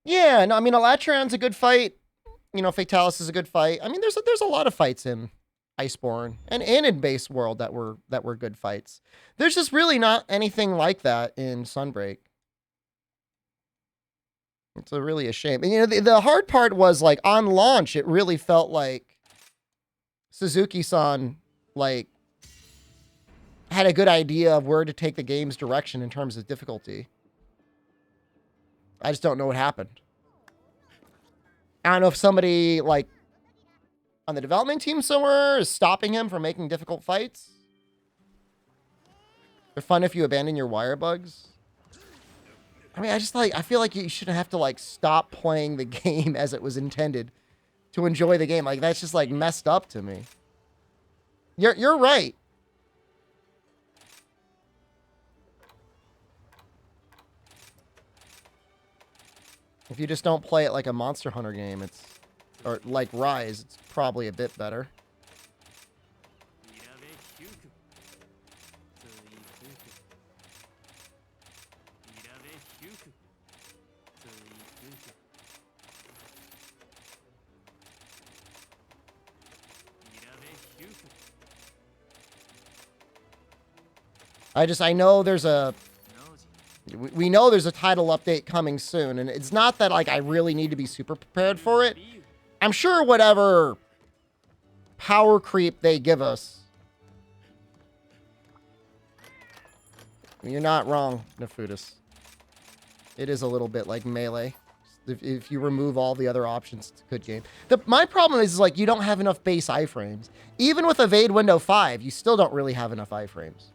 Yeah, no, I mean, Elatran's a good fight. You know, Fatalis is a good fight. I mean, there's a lot of fights in Iceborne and in Base World that were good fights. There's just really not anything like that in Sunbreak. It's really a shame. And you know, the hard part was like on launch, it really felt like Suzuki-san like had a good idea of where to take the game's direction in terms of difficulty. I just don't know what happened. I don't know if somebody like on the development team somewhere is stopping him from making difficult fights. They're fun if you abandon your wire bugs. I mean, I feel like you shouldn't have to like stop playing the game as it was intended to enjoy the game. Like that's just like messed up to me. You're right. If you just don't play it like a Monster Hunter game, or like Rise, it's probably a bit better. I know we know there's a title update coming soon, and it's not that like I really need to be super prepared for it. I'm sure whatever power creep they give us, you're not wrong, Nefudis. It is a little bit like Melee. If you remove all the other options, it's a good game. My problem is like you don't have enough base iframes. Even with Evade Window 5, you still don't really have enough iframes.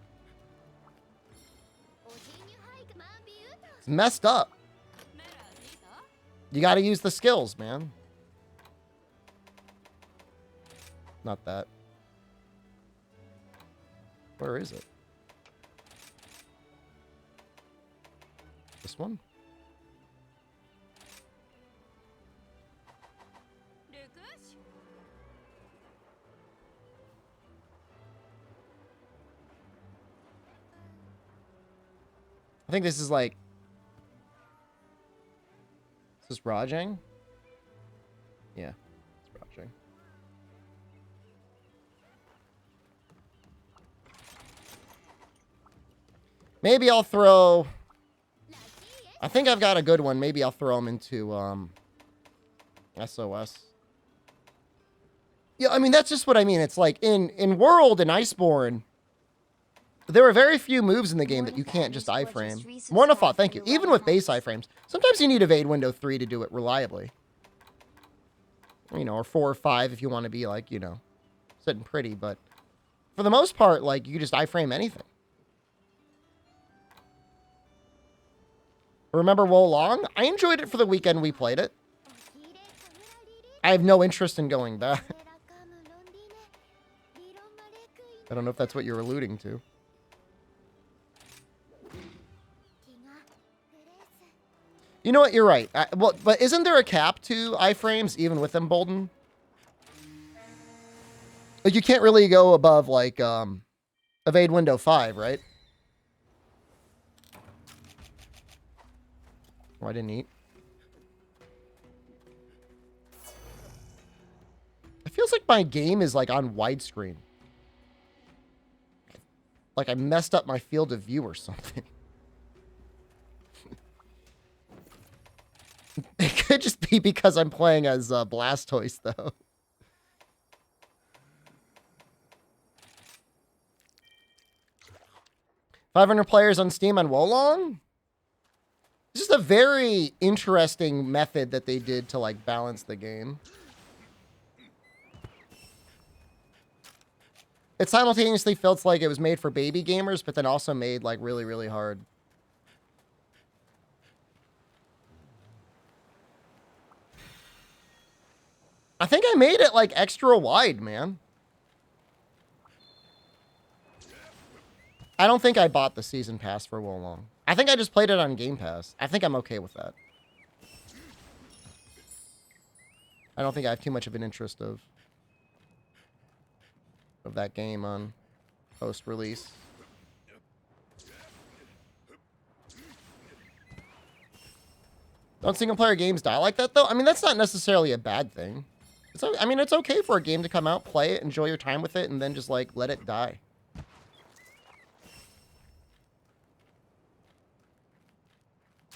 It's messed up. You got to use the skills, man. Not that. Where is it? This one? I think this is like... Is this Rajang? Yeah, it's Rajang. Maybe I'll throw... I think I've got a good one. Maybe I'll throw them into SOS. Yeah, I mean, that's just what I mean. It's like in World and Iceborne, there are very few moves in the game that you can't just iframe. Mornafot, thank you. Even with base iframes, sometimes you need Evade Window 3 to do it reliably. You know, or 4 or 5 if you want to be like, you know, sitting pretty. But for the most part, like, you can just iframe anything. Remember Wo Long? I enjoyed it for the weekend we played it. I have no interest in going back. I don't know if that's what you're alluding to. You know what? You're right. Well, but isn't there a cap to iframes even with Embolden? Like you can't really go above like Evade Window 5, right? Oh, I didn't eat. It feels like my game is like on widescreen. Like I messed up my field of view or something. It could just be because I'm playing as Blastoise, though. $500 players on Steam on Wo Long? It's just a very interesting method that they did to, like, balance the game. It simultaneously feels like it was made for baby gamers, but then also made, like, really, really hard. I think I made it, like, extra wide, man. I don't think I bought the season pass for Wo Long. I think I just played it on Game Pass. I think I'm okay with that. I don't think I have too much of an interest of that game on post-release. Don't single player games die like that though? I mean, that's not necessarily a bad thing. I mean, it's okay for a game to come out, play it, enjoy your time with it, and then just like let it die.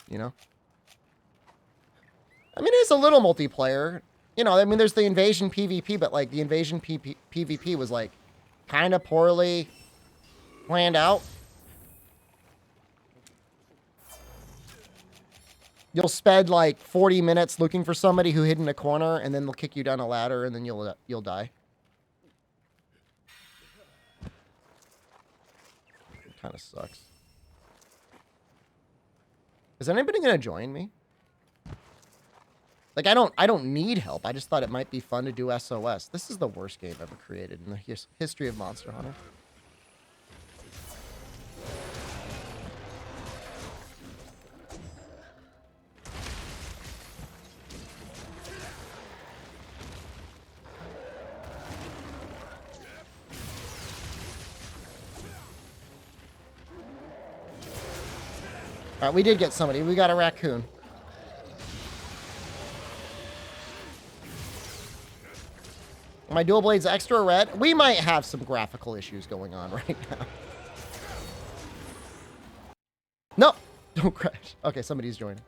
You know? I mean, it's a little multiplayer. You know, I mean, there's the Invasion PvP, but like the Invasion PvP was like kind of poorly planned out. You'll spend like 40 minutes looking for somebody who hid in a corner, and then they'll kick you down a ladder, and then you'll die. It kind of sucks. Is anybody gonna join me? Like, I don't need help. I just thought it might be fun to do SOS. This is the worst game ever created in the history of Monster Hunter. All right, we did get somebody. We got a raccoon. My dual blades extra red. We might have some graphical issues going on right now. No, don't crash. Okay, somebody's joining.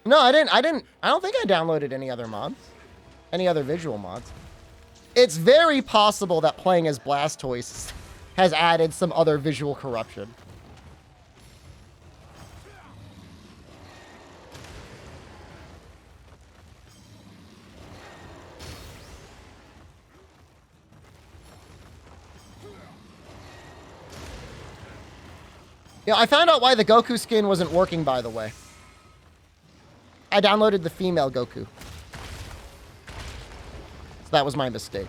No, I didn't. I don't think I downloaded any other mods, any other visual mods. It's very possible that playing as Blastoise has added some other visual corruption. You know, I found out why the Goku skin wasn't working, by the way. I downloaded the female Goku. So that was my mistake.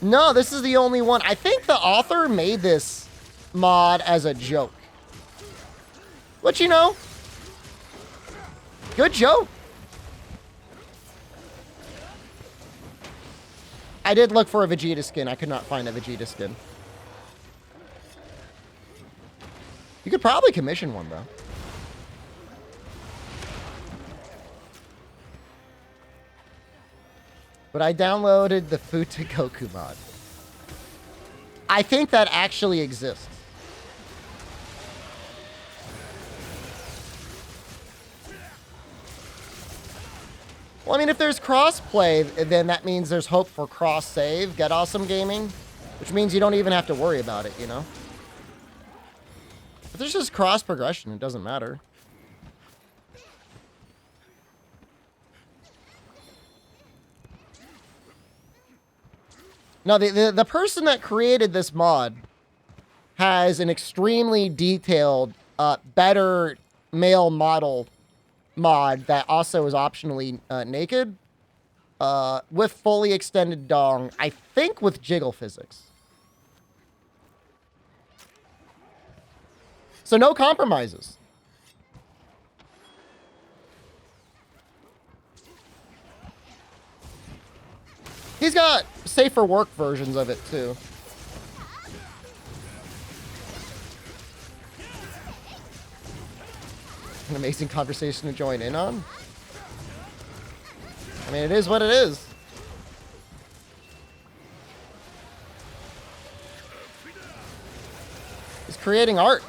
No, this is the only one. I think the author made this mod as a joke. But you know, good joke. I did look for a Vegeta skin. I could not find a Vegeta skin. You could probably commission one, though. But I downloaded the Futa Goku mod. I think that actually exists. Well, I mean, if there's cross-play, then that means there's hope for cross-save, Get Awesome Gaming, which means you don't even have to worry about it, you know? If there's just cross-progression, it doesn't matter. Now, the person that created this mod has an extremely detailed, better male model mod that also is optionally naked, with fully extended dong, I think with jiggle physics. So no compromises. He's got safer work versions of it too. An amazing conversation to join in on. I mean, it is what it is. He's creating art.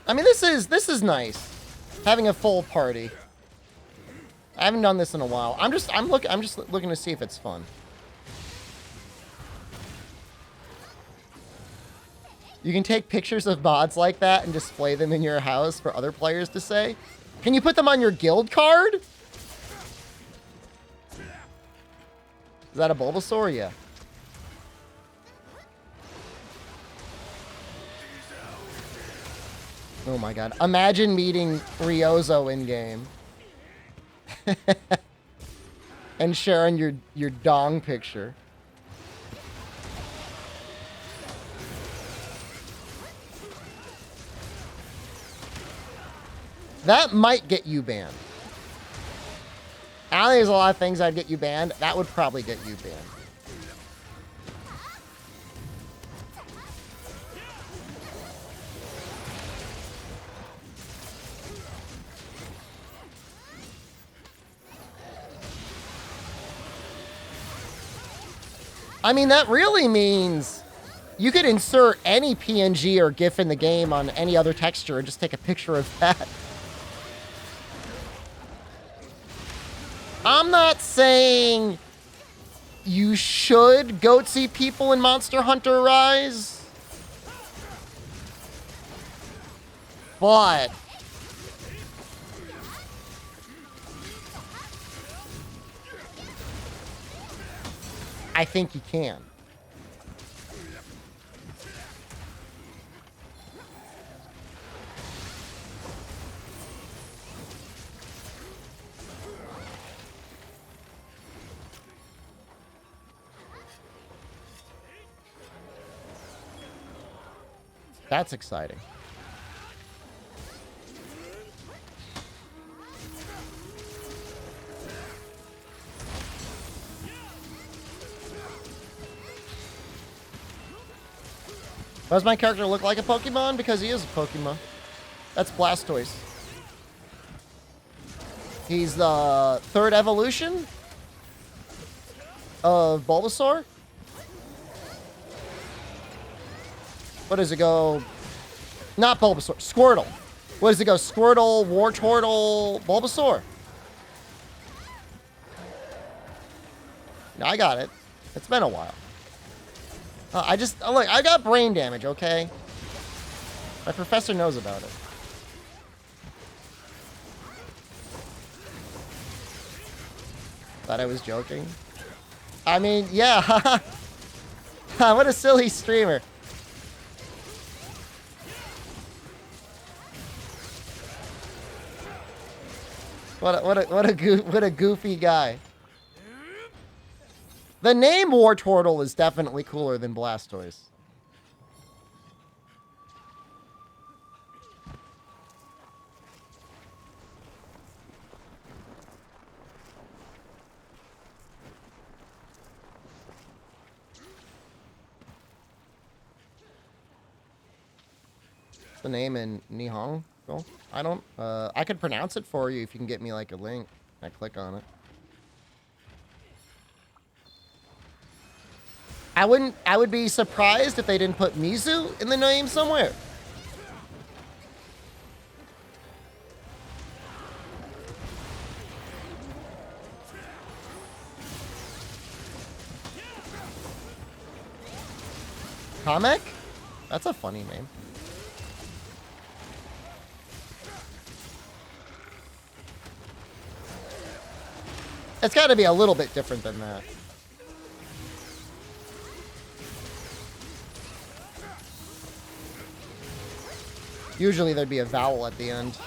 I mean, this is nice. Having a full party. I haven't done this in a while. I'm just looking to see if it's fun. You can take pictures of mods like that and display them in your house for other players to say. Can you put them on your guild card? Is that a Bulbasaur? Yeah. Oh my god. Imagine meeting Ryozo in-game. And sharing your dong picture. That might get you banned. I don't think there's a lot of things that'd get you banned. That would probably get you banned. I mean, that really means you could insert any PNG or GIF in the game on any other texture and just take a picture of that. I'm not saying you should goatsy people in Monster Hunter Rise, but I think you can. That's exciting. Does my character look like a Pokemon? Because he is a Pokemon. That's Blastoise. He's the third evolution of Bulbasaur. What does it go? Not Bulbasaur. Squirtle. What does it go? Squirtle, Wartortle, Bulbasaur. I got it. It's been a while. Look, I got brain damage, okay? My professor knows about it. Thought I was joking. I mean, yeah. What a silly streamer. What a goofy guy. The name Wartortle is definitely cooler than Blastoise. What's the name in Nihongo? I don't. I could pronounce it for you if you can get me like a link. I click on it. I would be surprised if they didn't put Mizu in the name somewhere. Kamek? That's a funny name. It's got to be a little bit different than that. Usually there'd be a vowel at the end.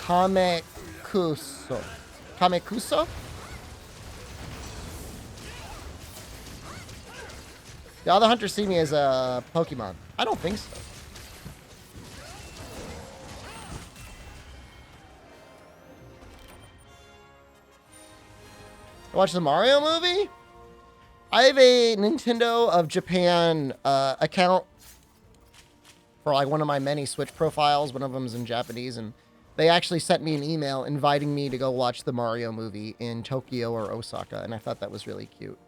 Kamekuso. Kamekuso? The other hunters see me as a Pokemon. I don't think so. Watch the Mario movie? I have a Nintendo of Japan account for like one of my many Switch profiles. One of them's in Japanese, and they actually sent me an email inviting me to go watch the Mario movie in Tokyo or Osaka, and I thought that was really cute.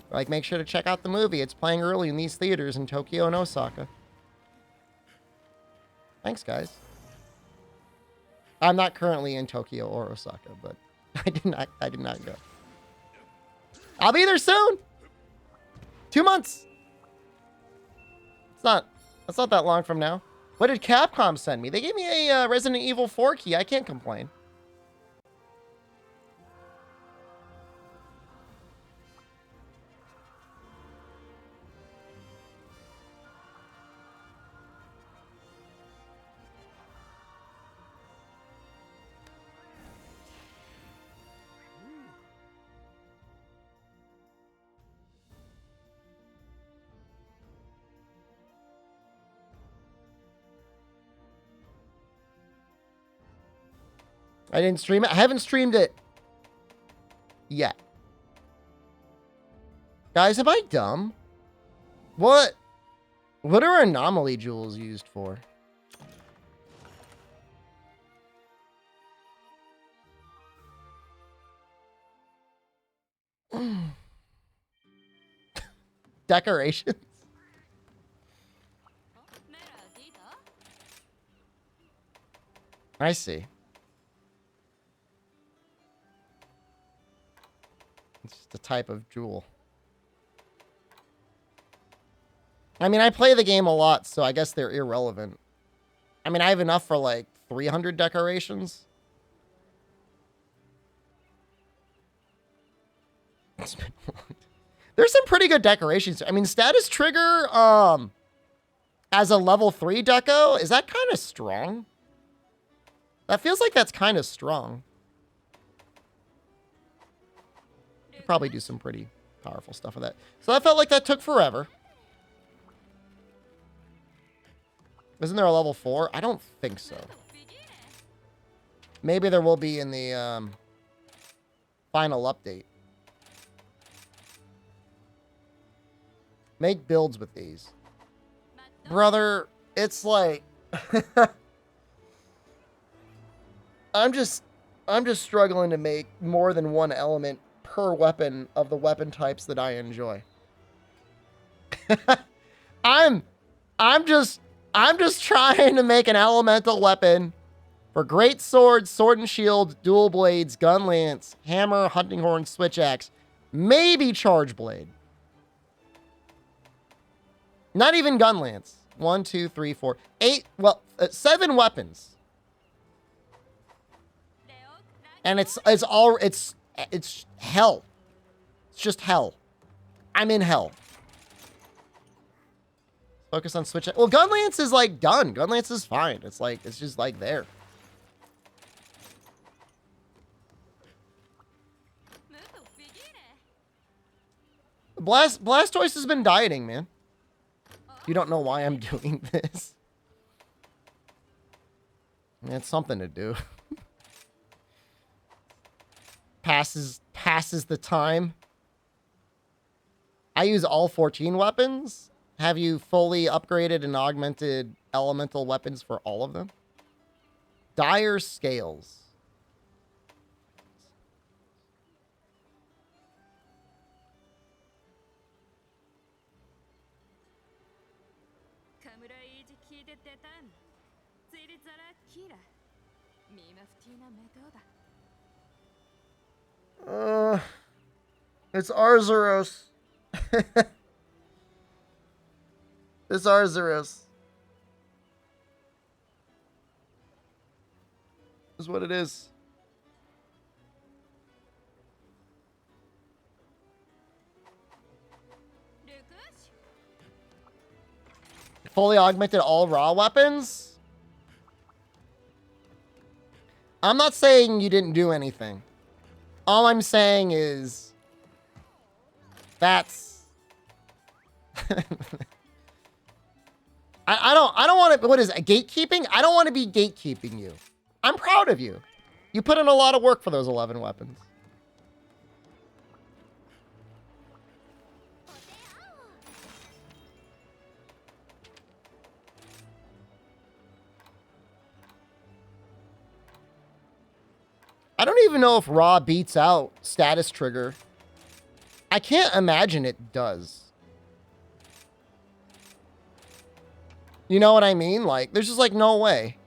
Like, make sure to check out the movie. It's playing early in these theaters in Tokyo and Osaka. Thanks, guys. I'm not currently in Tokyo or Osaka, but I did not go. I'll be there soon. 2 months. That's not that long from now. What did Capcom send me? They gave me a Resident Evil 4 key. I can't complain. I didn't stream it. I haven't streamed it yet. Guys, am I dumb? What are anomaly jewels used for? Decorations. I see. It's just a type of jewel. I mean, I play the game a lot, so I guess they're irrelevant. I mean, I have enough for like 300 decorations. There's some pretty good decorations. I mean, status trigger as a level 3 deco, is that kind of strong? That feels like that's kind of strong. Could probably do some pretty powerful stuff with that. So that felt like that took forever. Isn't there a level 4? I don't think so. Maybe there will be in the final update. Make builds with these. Brother, it's like I'm just struggling to make more than one element per weapon of the weapon types that I enjoy. I'm just trying to make an elemental weapon for great sword, sword and shield, dual blades, gun lance, hammer, hunting horn, switch axe, maybe charge blade. Not even gun lance. 1, 2, 3, 4, 8. Well, 7 weapons. And it's hell. It's just hell. I'm in hell. Focus on switch. Well, gun lance is like done. Gun lance is fine. It's like, it's just like there. Blastoise has been dieting, man. You don't know why I'm doing this. It's something to do. Passes the time. I use all 14 weapons. Have you fully upgraded and augmented elemental weapons for all of them? Dire scales. It's Arzuros. It's Arzuros. Is what it is. Fully augmented all raw weapons? I'm not saying you didn't do anything. All I'm saying is that's I don't want to, what is it, gatekeeping? I don't want to be gatekeeping you. I'm proud of you. You put in a lot of work for those 11 weapons. I don't even know if Raw beats out Status Trigger. I can't imagine it does. You know what I mean? Like, there's just like no way.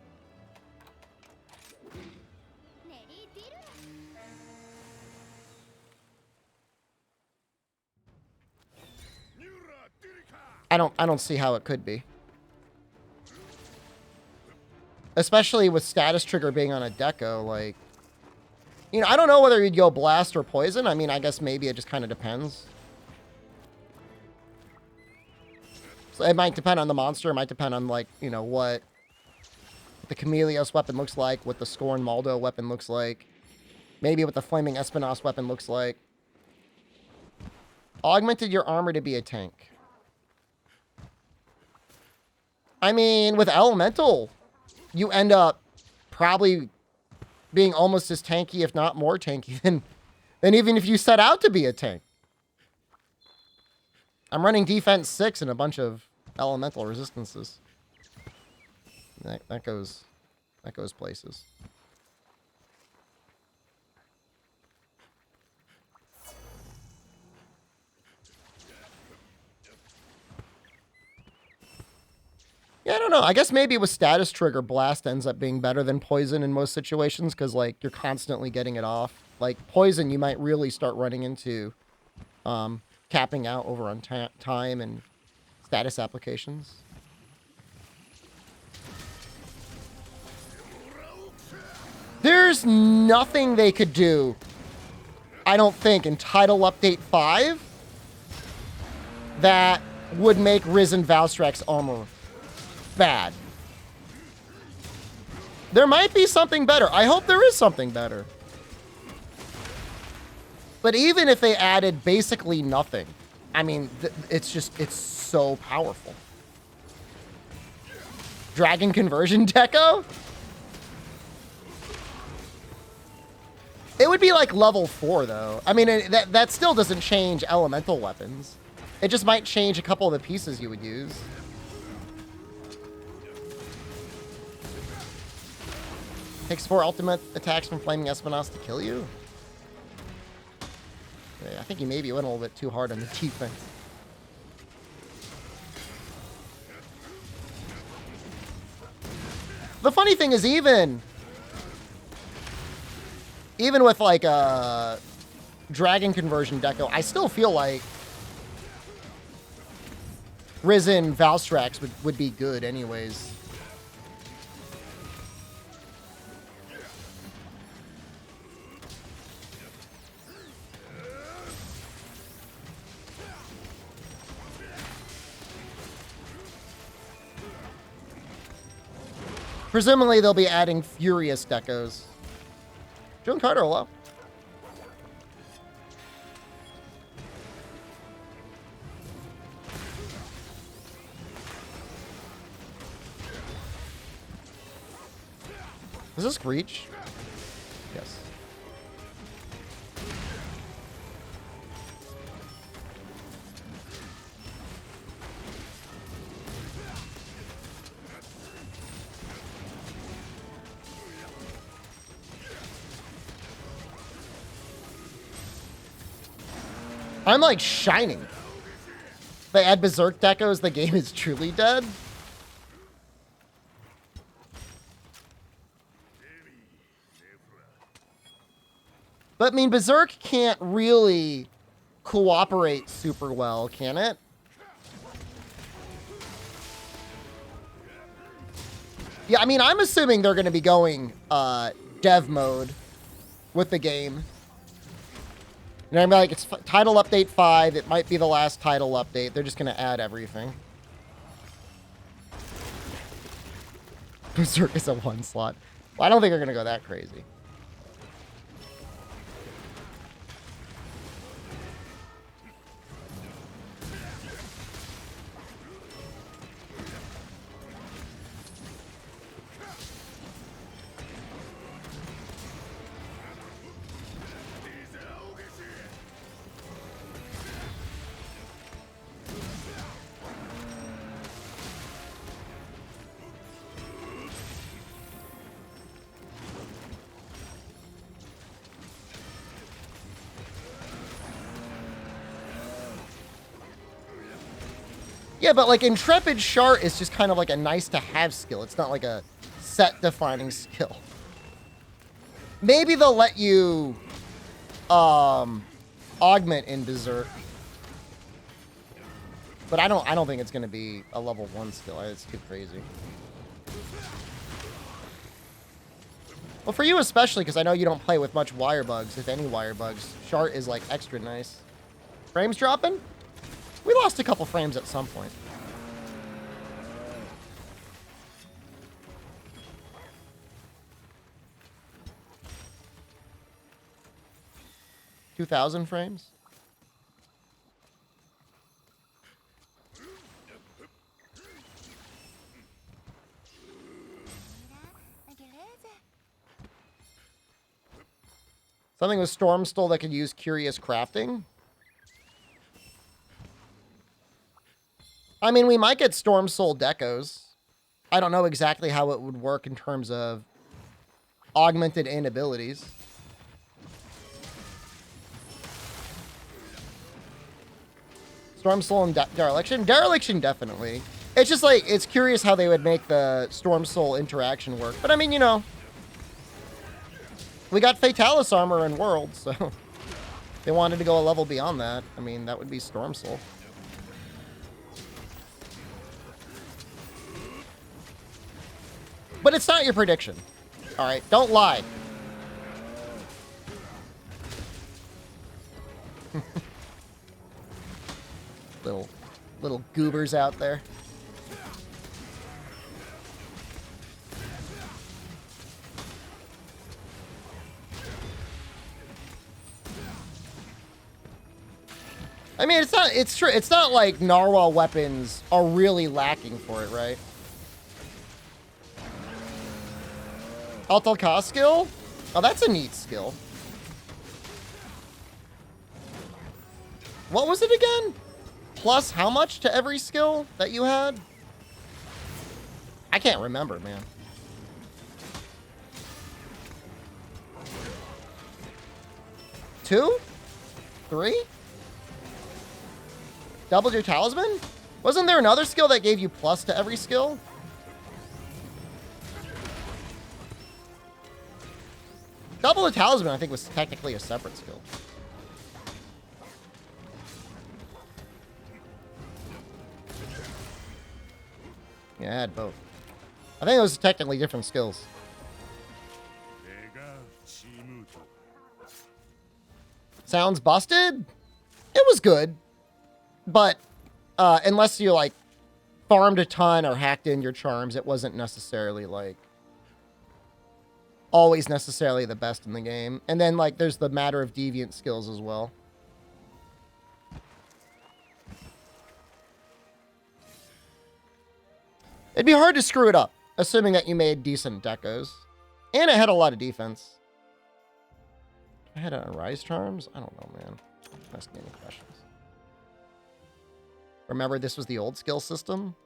I don't see how it could be. Especially with status trigger being on a deco, like, you know, I don't know whether you'd go blast or poison. I mean, I guess maybe it just kind of depends. So it might depend on the monster. It might depend on, like, you know, what the Chameleos weapon looks like, what the Scorn Maldo weapon looks like, maybe what the Flaming Espinos weapon looks like. Augmented your armor to be a tank. I mean, with Elemental, you end up probably being almost as tanky, if not more tanky, than even if you set out to be a tank. I'm running defense 6 and a bunch of elemental resistances. That goes places. Yeah, I don't know. I guess maybe with status trigger, blast ends up being better than poison in most situations because, like, you're constantly getting it off. Like, poison, you might really start running into capping out over on time and status applications. There's nothing they could do, I don't think, in Title Update 5 that would make Risen Valstrak's armor bad. There might be something better. I hope there is something better. But even if they added basically nothing, I mean, it's so powerful. Dragon Conversion Deco? It would be like level 4, though. I mean, that still doesn't change elemental weapons. It just might change a couple of the pieces you would use. Takes 4 ultimate attacks from Flaming Espinos to kill you? Yeah, I think you maybe went a little bit too hard on the defense. The funny thing is, even with like a Dragon Conversion Deco, I still feel like Risen Valstrax would be good anyways. Presumably, they'll be adding Furious Decos. Joan Carter, hello. Is this Breach? Yes. I'm like shining. They add Berserk Decos, the game is truly dead. But I mean, Berserk can't really cooperate super well, can it? Yeah, I mean, I'm assuming they're going to be going dev mode with the game. You know, I'm like, it's title update 5. It might be the last title update. They're just going to add everything. Berserk is a 1 slot. Well, I don't think they're going to go that crazy. Yeah, but like Intrepid Shart is just kind of like a nice to have skill. It's not like a set defining skill. Maybe they'll let you augment in Berserk. But I don't think it's gonna be a level 1 skill. It's too crazy. Well, for you especially, because I know you don't play with much wire bugs, if any wire bugs. Shart is, like, extra nice. Frames dropping? We lost a couple frames at some point. $2,000 frames? Something with Stormstole that could use Curious Crafting? I mean, we might get Stormsoul decos. I don't know exactly how it would work in terms of augmented inabilities. Stormsoul and Dereliction? Dereliction, definitely. It's just like, it's curious how they would make the Stormsoul interaction work. But I mean, you know, we got Fatalis armor in World, so if they wanted to go a level beyond that, I mean, that would be Stormsoul. But it's not your prediction. All right, don't lie. little goobers out there. I mean, it's true. It's not like Narwhal weapons are really lacking for it, right? Altalka skill? Oh, that's a neat skill. What was it again? Plus how much to every skill that you had? I can't remember, man. Two? Three? Doubled your talisman? Wasn't there another skill that gave you plus to every skill? Double the talisman, I think, was technically a separate skill. Yeah, I had both. I think those are technically different skills. Sounds busted? It was good. But unless you, like, farmed a ton or hacked in your charms, it wasn't necessarily, like, always necessarily the best in the game. And then, like, there's the matter of deviant skills as well. It'd be hard to screw it up, assuming that you made decent decos. And it had a lot of defense. I had a Rise Charms? I don't know, man. Ask me any questions. Remember, this was the old skill system?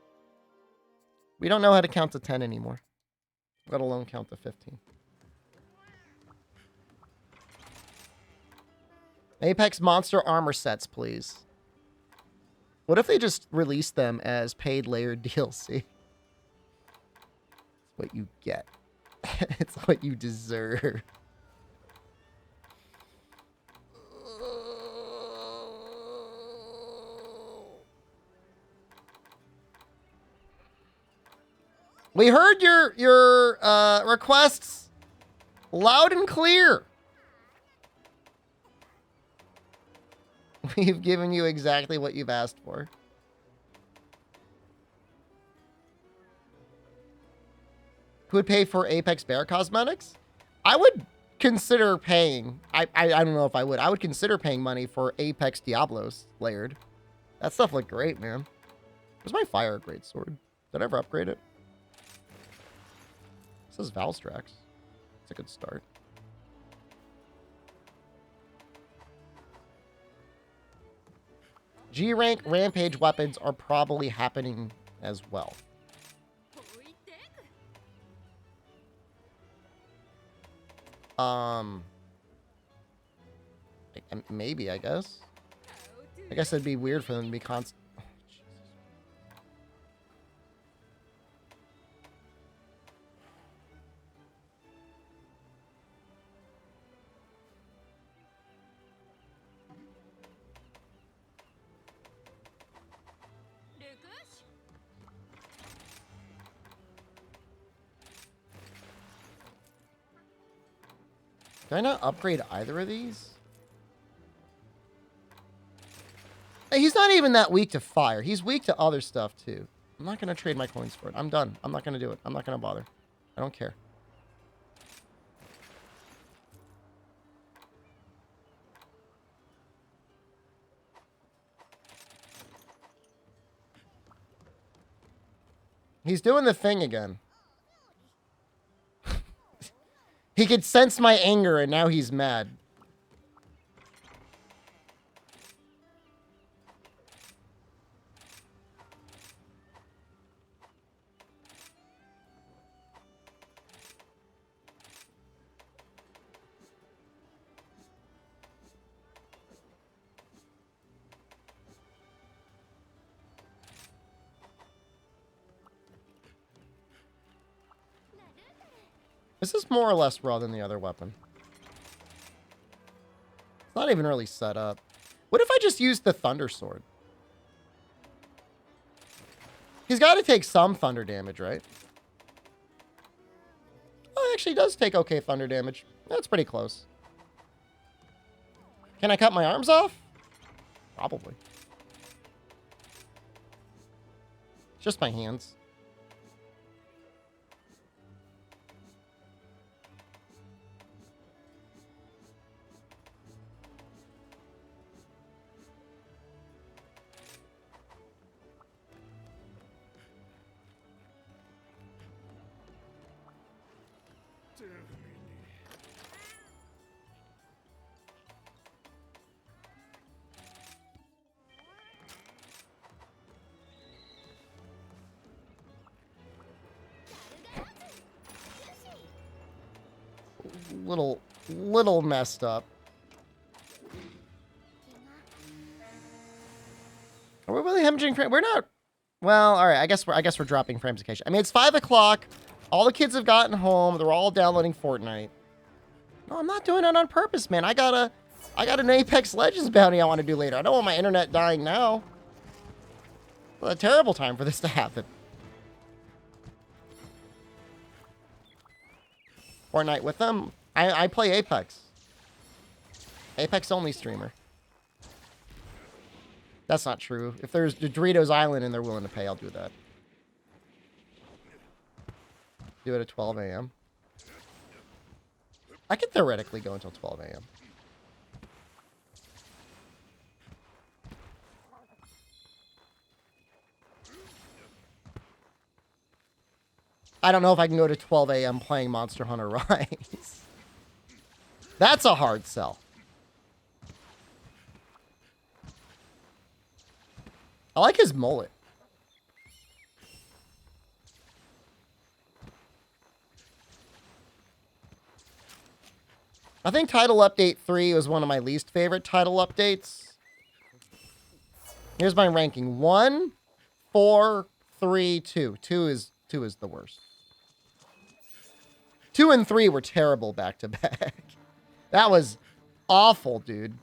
We don't know how to count to 10 anymore, let alone count to 15. Apex monster armor sets, please. What if they just released them as paid layered DLC? It's what you get. It's what you deserve. We heard your requests loud and clear. We've given you exactly what you've asked for. Who would pay for Apex Bear cosmetics? I would consider paying. I don't know if I would. I would consider paying money for Apex Diablos layered. That stuff looked great, man. Where's my fire great sword? Did I ever upgrade it? It says Valstrax. It's a good start. G-rank rampage weapons are probably happening as well. Maybe, I guess. I guess it'd be weird for them to be constant. Did I not upgrade either of these? Hey, he's not even that weak to fire. He's weak to other stuff, too. I'm not going to trade my coins for it. I'm done. I'm not going to do it. I'm not going to bother. I don't care. He's doing the thing again. He could sense my anger, and now he's mad. This is more or less raw than the other weapon. It's not even really set up. What if I just used the Thunder Sword? He's got to take some thunder damage, right? Oh, it actually does take okay thunder damage. That's pretty close. Can I cut my arms off? Probably. Just my hands. Little messed up. Are we really hemorrhaging frame? We're not. Well, all right. I guess we're dropping frames occasionally. I mean, it's 5 o'clock. All the kids have gotten home. They're all downloading Fortnite. No, I'm not doing it on purpose, man. I got an Apex Legends bounty I want to do later. I don't want my internet dying now. What a terrible time for this to happen. Fortnite with them. I play Apex. Apex only streamer. That's not true. If there's Doritos Island and they're willing to pay, I'll do that. Do it at 12 a.m. I could theoretically go until 12 a.m. I don't know if I can go to 12 a.m. playing Monster Hunter Rise. That's a hard sell. I like his mullet. I think Title Update 3 was one of my least favorite title updates. Here's my ranking. 1, 4, 3, 2. 2 is the worst. 2 and 3 were terrible back to back. That was awful, dude.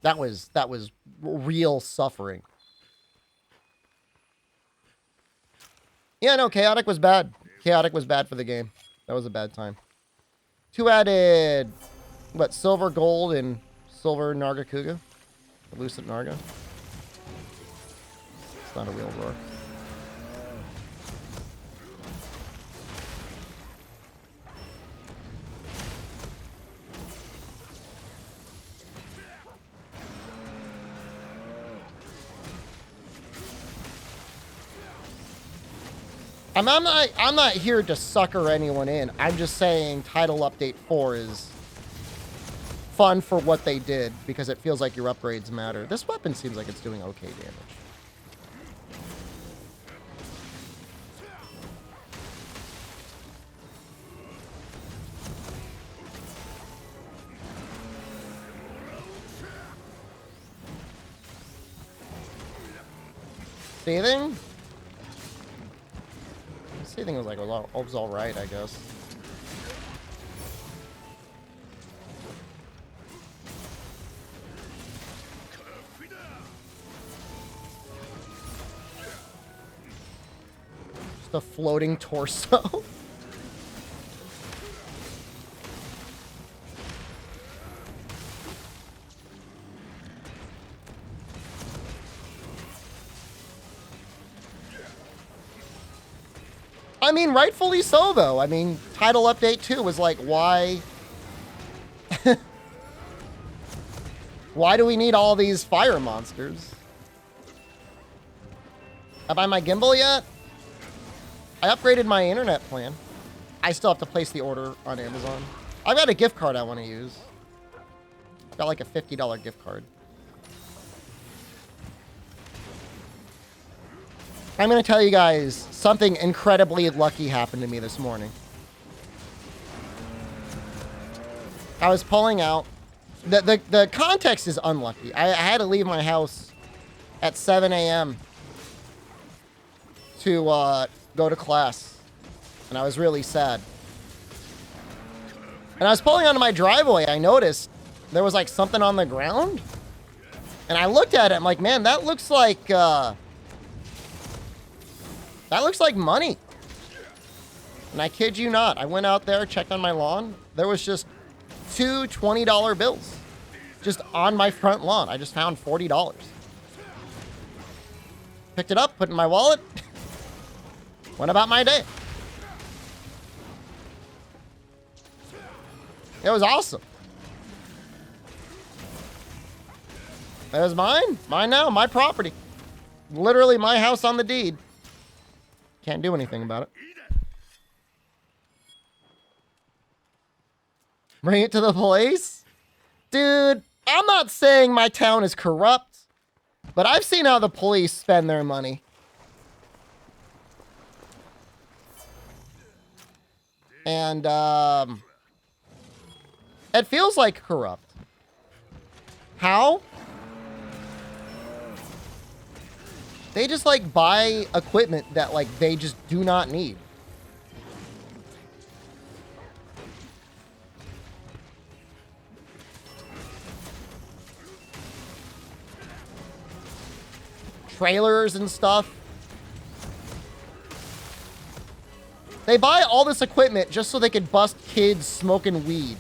That was real suffering. Yeah, no, Chaotic was bad. Chaotic was bad for the game. That was a bad time. 2 added, what, Silver, Gold, and Silver Nargacuga? Lucent Narga. It's not a real roar. I'm not here to sucker anyone in. I'm just saying Title Update 4 is fun for what they did because it feels like your upgrades matter. This weapon seems like it's doing okay damage. Seething? Seething was like was all right, I guess. Just a floating torso. I mean, rightfully so, though. I mean, title update 2 was like, why... why do we need all these fire monsters? I buy my gimbal yet? I upgraded my internet plan. I still have to place the order on Amazon. I've got a gift card I want to use. I've got like a $50 gift card. I'm going to tell you guys something incredibly lucky happened to me this morning. I was pulling out. The context is unlucky. I had to leave my house at 7 a.m. to go to class. And I was really sad. And I was pulling onto my driveway. I noticed there was like something on the ground. And I looked at it. I'm like, man, that looks like money. And I kid you not. I went out there, checked on my lawn. There was just 2 $20 bills just on my front lawn. I just found $40. Picked it up, put it in my wallet. Went about my day. It was awesome. It was mine. Mine now. My property. Literally my house on the deed. Can't do anything about it. Bring it to the police? Dude, I'm not saying my town is corrupt, but I've seen how the police spend their money. And, it feels like corrupt. How? They just, like, buy equipment that, like, they just do not need. Trailers and stuff. They buy all this equipment just so they could bust kids smoking weed.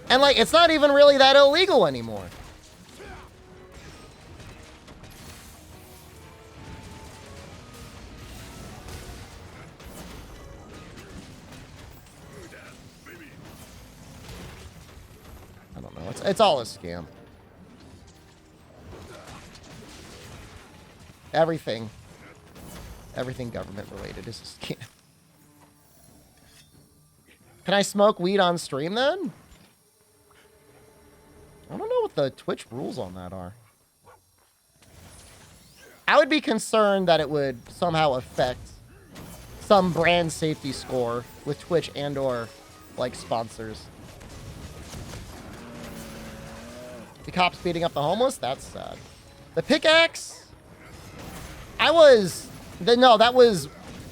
And, like, it's not even really that illegal anymore. I don't know. It's all a scam. Everything government related is a scam. Can I smoke weed on stream then? I don't know what the Twitch rules on that are. I would be concerned that it would somehow affect some brand safety score with Twitch and or like sponsors. The cops beating up the homeless? That's sad. The pickaxe? that was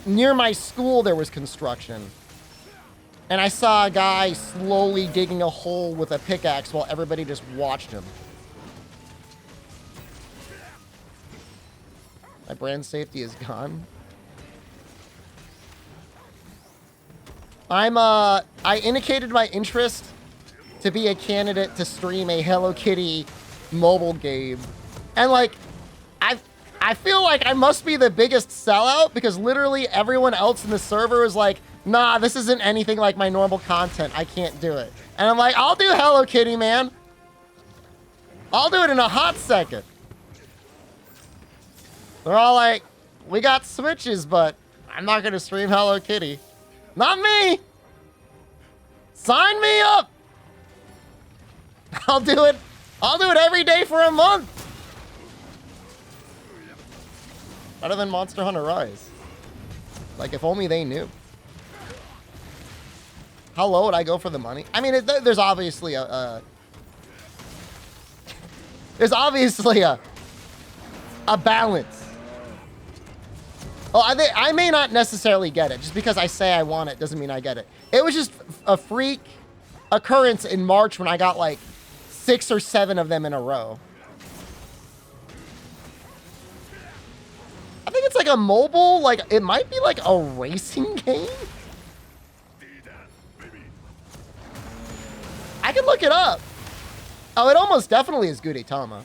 near my school. There was construction. And I saw a guy slowly digging a hole with a pickaxe while everybody just watched him. My brand safety is gone. I indicated my interest to be a candidate to stream a Hello Kitty mobile game. And like, I feel like I must be the biggest sellout because literally everyone else in the server is like, nah, this isn't anything like my normal content. I can't do it. And I'm like, I'll do Hello Kitty, man. I'll do it in a hot second. They're all like, we got Switches, but I'm not going to stream Hello Kitty. Not me. Sign me up. I'll do it every day for a month. Better than Monster Hunter Rise. Like, if only they knew. How low would I go for the money? I mean, there's obviously a balance. Oh, I may not necessarily get it. Just because I say I want it doesn't mean I get it. It was just a freak occurrence in March when I got like 6 or 7 of them in a row. I think it's like a mobile, like it might be like a racing game. I can look it up. Oh, it almost definitely is Gudetama.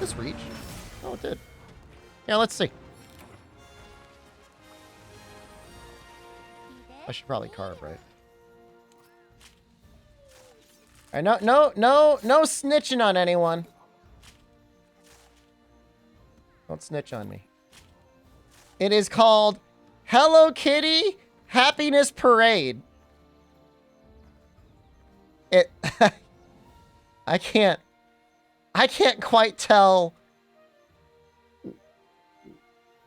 this reach? Oh, it did. Yeah, let's see. I should probably carve, right? All right, no snitching on anyone. Don't snitch on me. It is called Hello Kitty Happiness Parade. It I can't quite tell.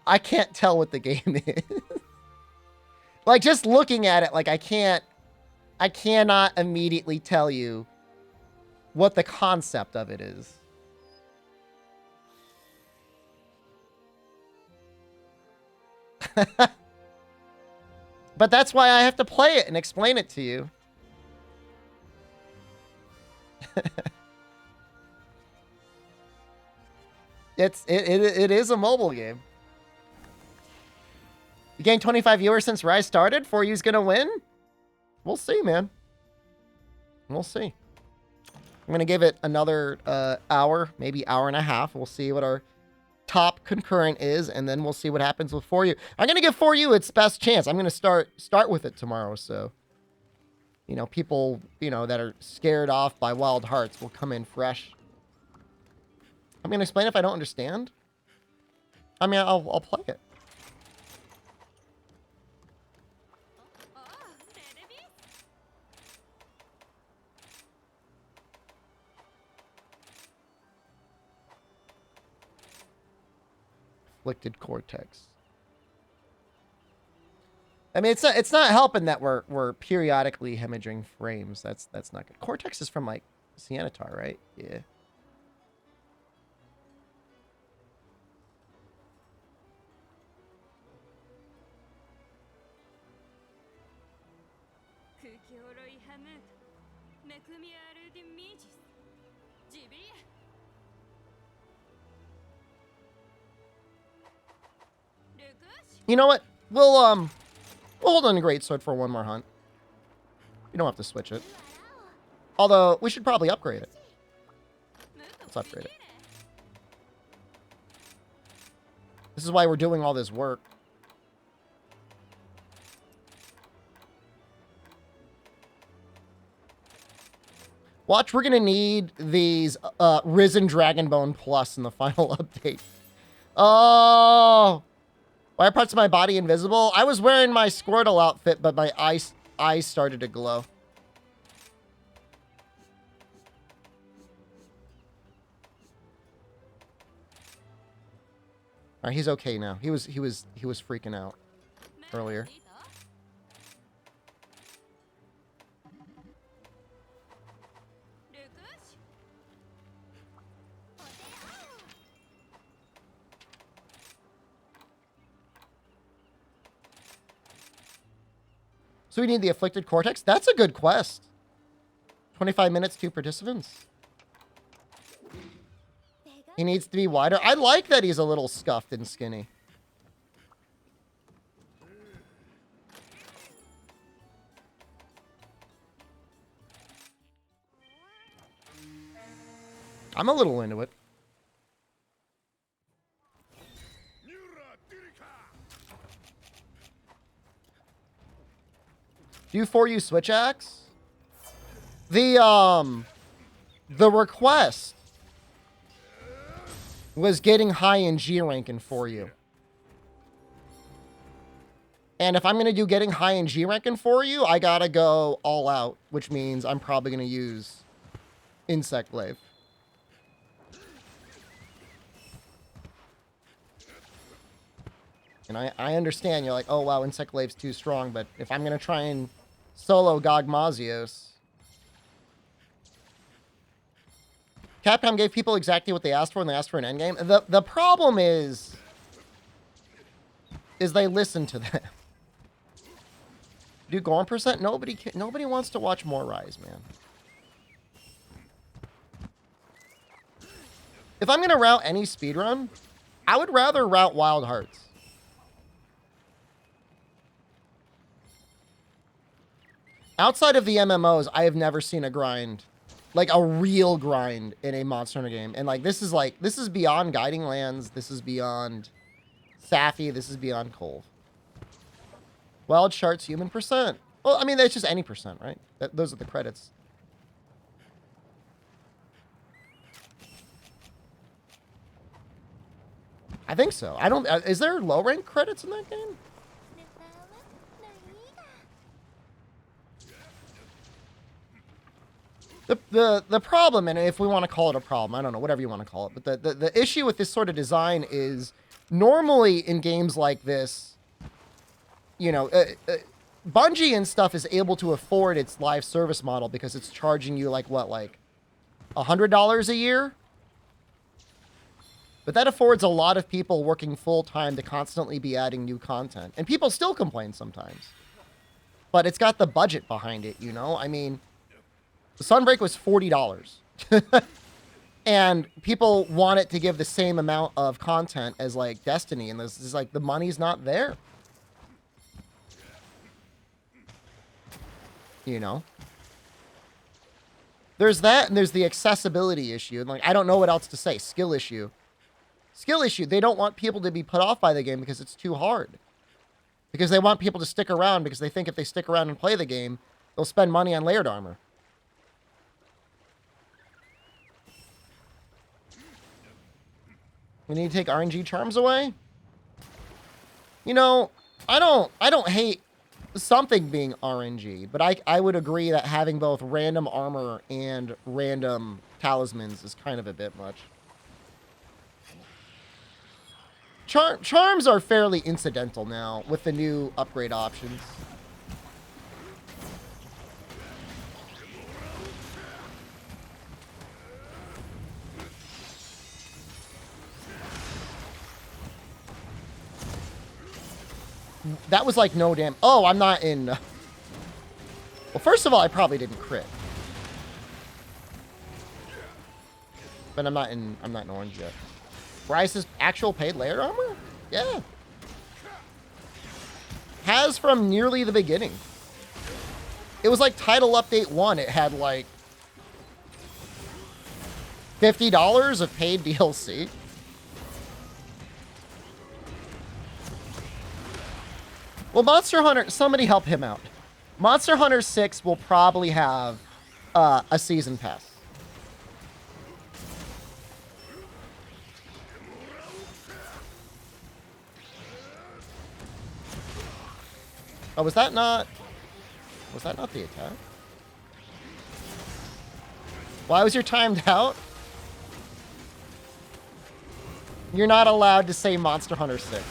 I can't tell what the game is. Like, just looking at it, like, I cannot immediately tell you what the concept of it is. But that's why I have to play it and explain it to you. It is a mobile game. You gained 25 viewers since Rise started. 4U's gonna win? We'll see, man. We'll see. I'm gonna give it another hour, maybe hour and a half. We'll see what our top concurrent is, and then we'll see what happens with 4U. I'm gonna give 4U its best chance. I'm gonna start with it tomorrow, so you know, people, you know, that are scared off by Wild Hearts will come in fresh. I'm gonna explain if I don't understand. I mean, I'll play it. Afflicted Cortex. I mean, it's not helping that we're periodically hemorrhaging frames. That's not good. Cortex is from like Siennatar, right? Yeah. You know what? We'll hold on to Greatsword for one more hunt. You don't have to switch it. Although, we should probably upgrade it. Let's upgrade it. This is why we're doing all this work. Watch, we're gonna need these Risen Dragonbone Plus in the final update. Oh! Why are parts of my body invisible? I was wearing my Squirtle outfit, but my eyes started to glow. All right, he's okay now. He was freaking out earlier. So we need the Afflicted Cortex. That's a good quest. 25 minutes, 2 participants. He needs to be wider. I like that he's a little scuffed and skinny. I'm a little into it. Do 4U switch axe? The request was getting high in G rank in 4U. And if I'm going to do getting high in G rank in 4U, I gotta go all out, which means I'm probably going to use Insect Glaive. And I understand, you're like, oh wow, Insect Glaive's too strong, but if I'm going to try and solo Gogmazios. Capcom gave people exactly what they asked for, and they asked for an endgame. The problem is they listen to them. Do Gorm percent? Nobody wants to watch more Rise, man. If I'm gonna route any speedrun, I would rather route Wild Hearts. Outside of the MMOs, I have never seen a grind Like a real grind in a Monster Hunter game. And like, this is beyond Guiding Lands. This is beyond Safi. This is beyond Cove. Wild Charts human percent. Well, I mean, that's just any percent, right? Those are the credits. I think so. I don't, is there low rank credits in that game? The problem, and if we want to call it a problem, I don't know, whatever you want to call it, but the issue with this sort of design is normally in games like this, you know, Bungie and stuff is able to afford its live service model because it's charging you like what, like $100 a year? But that affords a lot of people working full-time to constantly be adding new content. And people still complain sometimes. But it's got the budget behind it, you know? I mean, Sunbreak was $40. And people want it to give the same amount of content as, like, Destiny. And this is like, the money's not there. You know? There's that, and there's the accessibility issue. And, like, I don't know what else to say. Skill issue. Skill issue. They don't want people to be put off by the game because it's too hard. Because they want people to stick around because they think if they stick around and play the game, they'll spend money on layered armor. We need to take RNG charms away? You know, I don't hate something being RNG, but I would agree that having both random armor and random talismans is kind of a bit much. Charms are fairly incidental now with the new upgrade options. That was like no damn... Oh, I'm not in... Well, first of all, I probably didn't crit. But I'm not in orange yet. Bryce's actual paid layer armor? Yeah. Has from nearly the beginning. It was like Title Update 1. It had like $50 of paid DLC. Well, Monster Hunter... Somebody help him out. Monster Hunter 6 will probably have a season pass. Oh, was that not the attack? Why was your timed out? You're not allowed to say Monster Hunter 6.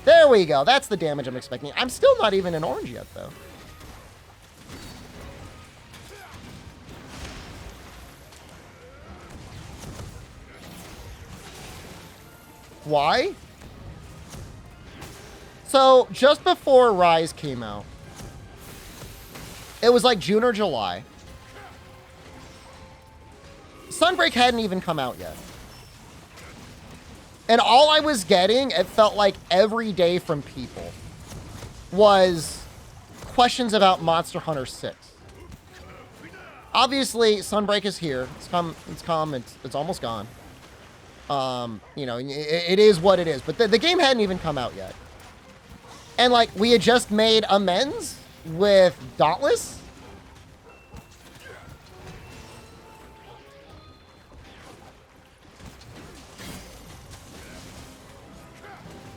There we go. That's the damage I'm expecting. I'm still not even in orange yet, though. Why? So, just before Rise came out, it was like June or July. Sunbreak hadn't even come out yet. And all I was getting, it felt like every day from people, was questions about Monster Hunter 6. Obviously, Sunbreak is here. It's almost gone. You know, it is what it is. But the game hadn't even come out yet. And, like, we had just made amends with Dauntless.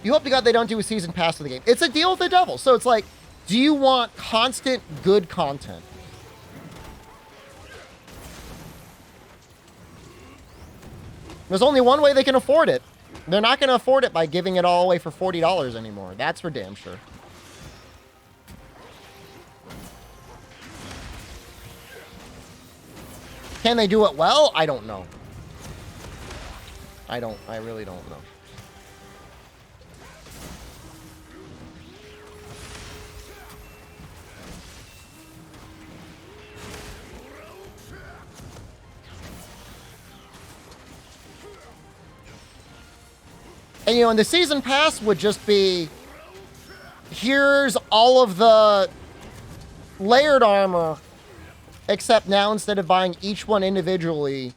You hope to God they don't do a season pass for the game. It's a deal with the devil. So it's like, do you want constant good content? There's only one way they can afford it. They're not going to afford it by giving it all away for $40 anymore. That's for damn sure. Can they do it well? I don't know. I really don't know. And, you know, and the season pass would just be, here's all of the layered armor, except now instead of buying each one individually,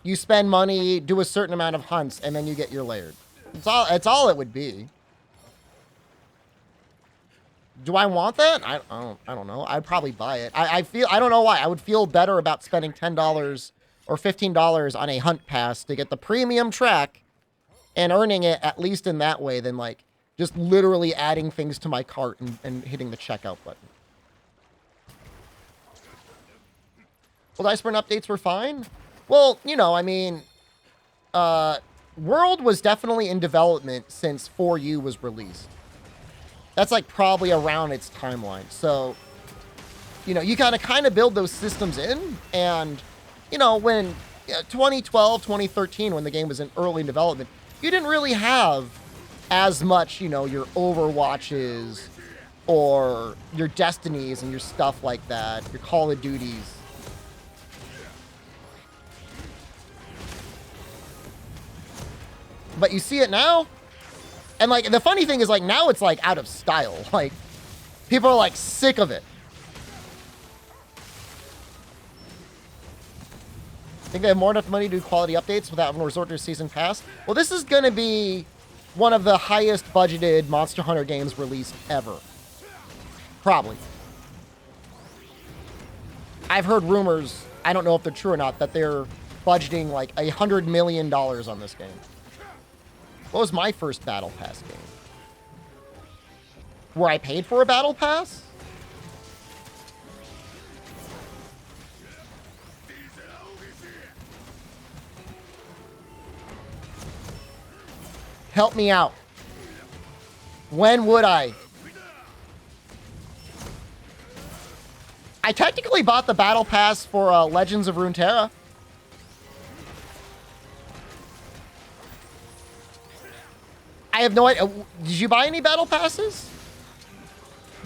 you spend money, do a certain amount of hunts, and then you get your layered. It's all it would be. Do I want that? I don't know. I'd probably buy it. I don't know why. I would feel better about spending $10 or $15 on a hunt pass to get the premium track and earning it at least in that way than like just literally adding things to my cart and hitting the checkout button. Well, Iceburn updates were fine. Well, you know, I mean, World was definitely in development since 4U was released. That's like probably around its timeline. So, you know, you gotta kind of build those systems in. And, you know, when 2012, 2013, when the game was in early development, you didn't really have as much, you know, your Overwatches or your Destinies and your stuff like that, your Call of Duties. But you see it now, and like the funny thing is like now it's like out of style. Like people are like sick of it. Think they have more enough money to do quality updates without having to resort to a season pass? Well, this is gonna be one of the highest budgeted Monster Hunter games released ever. Probably. I've heard rumors, I don't know if they're true or not, that they're budgeting like $100 million on this game. What was my first Battle Pass game? Where I paid for a Battle Pass? Help me out. When would I? I technically bought the Battle Pass for Legends of Runeterra. I have no idea. Did you buy any Battle Passes?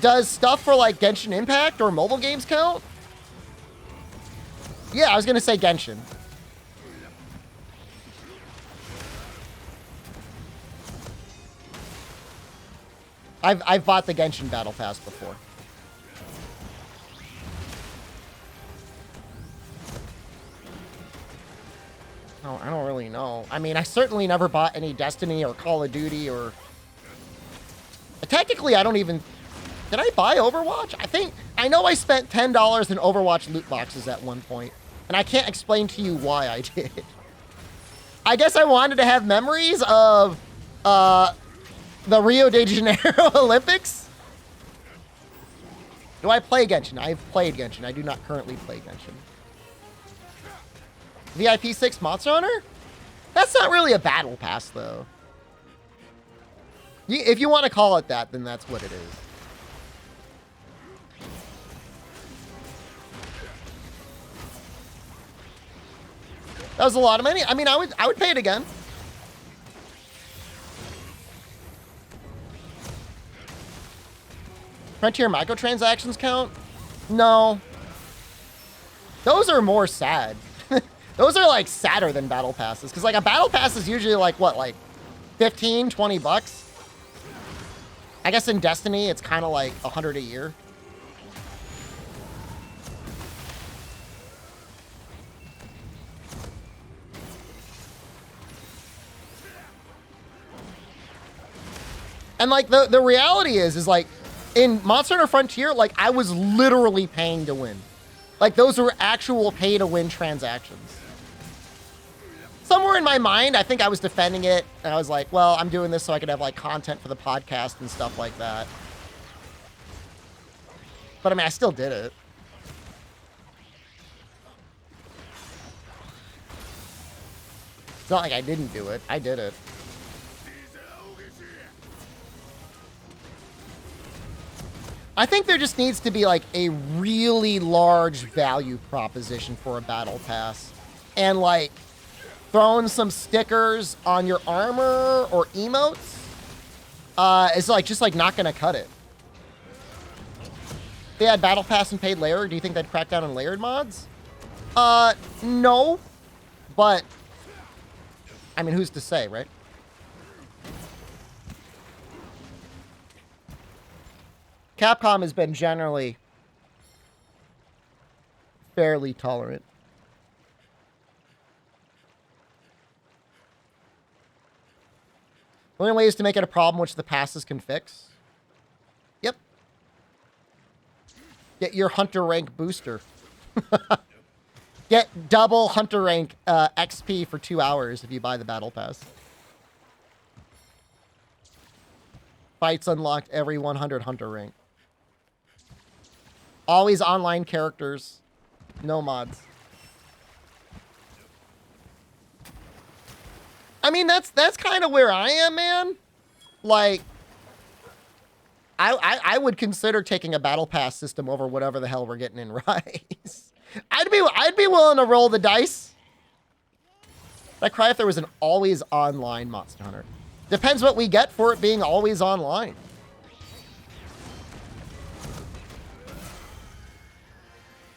Does stuff for like Genshin Impact or mobile games count? Yeah, I was going to say Genshin. I've bought the Genshin Battle Pass before. Oh, I don't really know. I mean, I certainly never bought any Destiny or Call of Duty or... Technically, I don't even... Did I buy Overwatch? I know I spent $10 in Overwatch loot boxes at one point, and I can't explain to you why I did. I guess I wanted to have memories of the Rio de Janeiro Olympics. Do I play Genshin? I've played Genshin. I do not currently play Genshin. VIP 6 Monster Hunter? That's not really a battle pass, though. If you want to call it that, then that's what it is. That was a lot of money. I mean, I would pay it again. Frontier microtransactions count? No. Those are more sad. Those are like sadder than battle passes. Because like a battle pass is usually like what, like 15, 20 bucks? I guess in Destiny, it's kind of like 100 a year. And like the reality is like in Monster Hunter Frontier, like I was literally paying to win. Like those were actual pay to win transactions. Somewhere in my mind, I think I was defending it, and I was like, well, I'm doing this so I could have like content for the podcast and stuff like that. But I mean, I still did it. It's not like I didn't do it. I did it. I think there just needs to be like a really large value proposition for a battle pass. And like throwing some stickers on your armor or emotes is like just like not gonna cut it. If they had battle pass and paid layer, do you think they'd crack down on layered mods? No. But I mean, who's to say, right? Capcom has been generally fairly tolerant. The only way is to make it a problem which the passes can fix. Yep. Get your hunter rank booster. Get double hunter rank XP for 2 hours if you buy the battle pass. Fights unlocked every 100 hunter rank. Always online characters. No mods. I mean, that's kind of where I am, man. Like, I would consider taking a battle pass system over whatever the hell we're getting in Rise. I'd be willing to roll the dice. I'd cry if there was an always online Monster Hunter. Depends what we get for it being always online.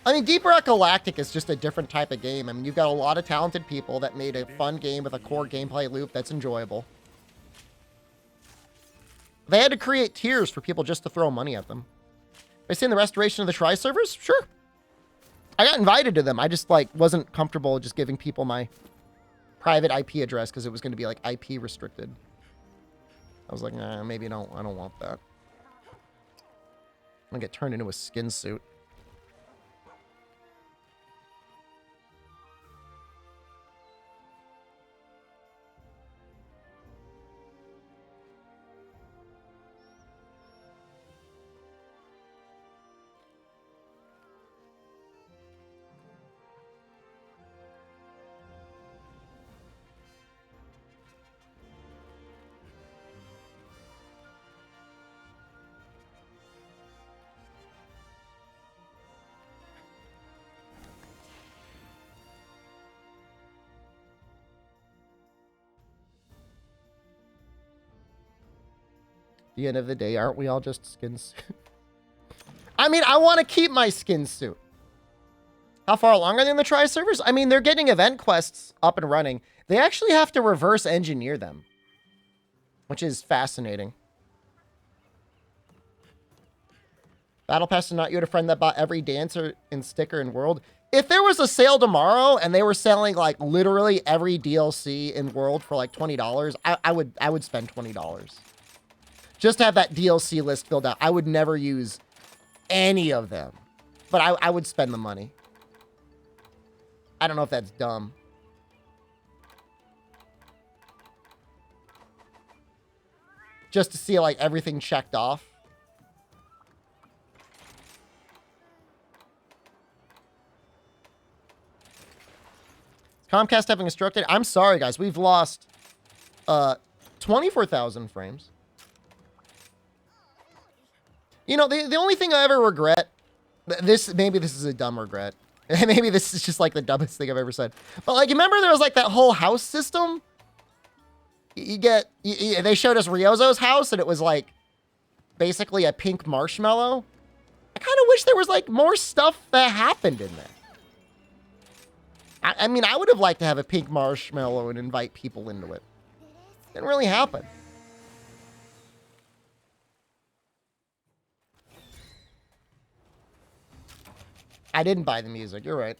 I mean, Deep Rock Galactic is just a different type of game. I mean, you've got a lot of talented people that made a fun game with a core gameplay loop that's enjoyable. They had to create tiers for people just to throw money at them. Have I seen the restoration of the Try servers? Sure. I got invited to them. I just, like, wasn't comfortable just giving people my private IP address because it was going to be, like, IP restricted. I was like, nah, maybe I don't want that. I'm going to get turned into a skin suit. The end of the day, aren't we all just skin suit? I mean, I want to keep my skin suit. How far along are they in the Try servers? I mean, they're getting event quests up and running. They actually have to reverse engineer them, which is fascinating. Battle Pass is not you had a friend that bought every dancer and sticker in World. If there was a sale tomorrow and they were selling like literally every DLC in World for like $20, I would spend $20. Just to have that DLC list filled out. I would never use any of them. But I would spend the money. I don't know if that's dumb. Just to see like everything checked off. Comcast having a stroke today? I'm sorry, guys. We've lost 24,000 frames. You know, the only thing I ever regret, maybe this is a dumb regret. Maybe this is just like the dumbest thing I've ever said. But like, remember there was like that whole house system? They showed us Ryozo's house and it was like basically a pink marshmallow. I kind of wish there was like more stuff that happened in there. I mean, I would have liked to have a pink marshmallow and invite people into it. Didn't really happen. I didn't buy the music. You're right.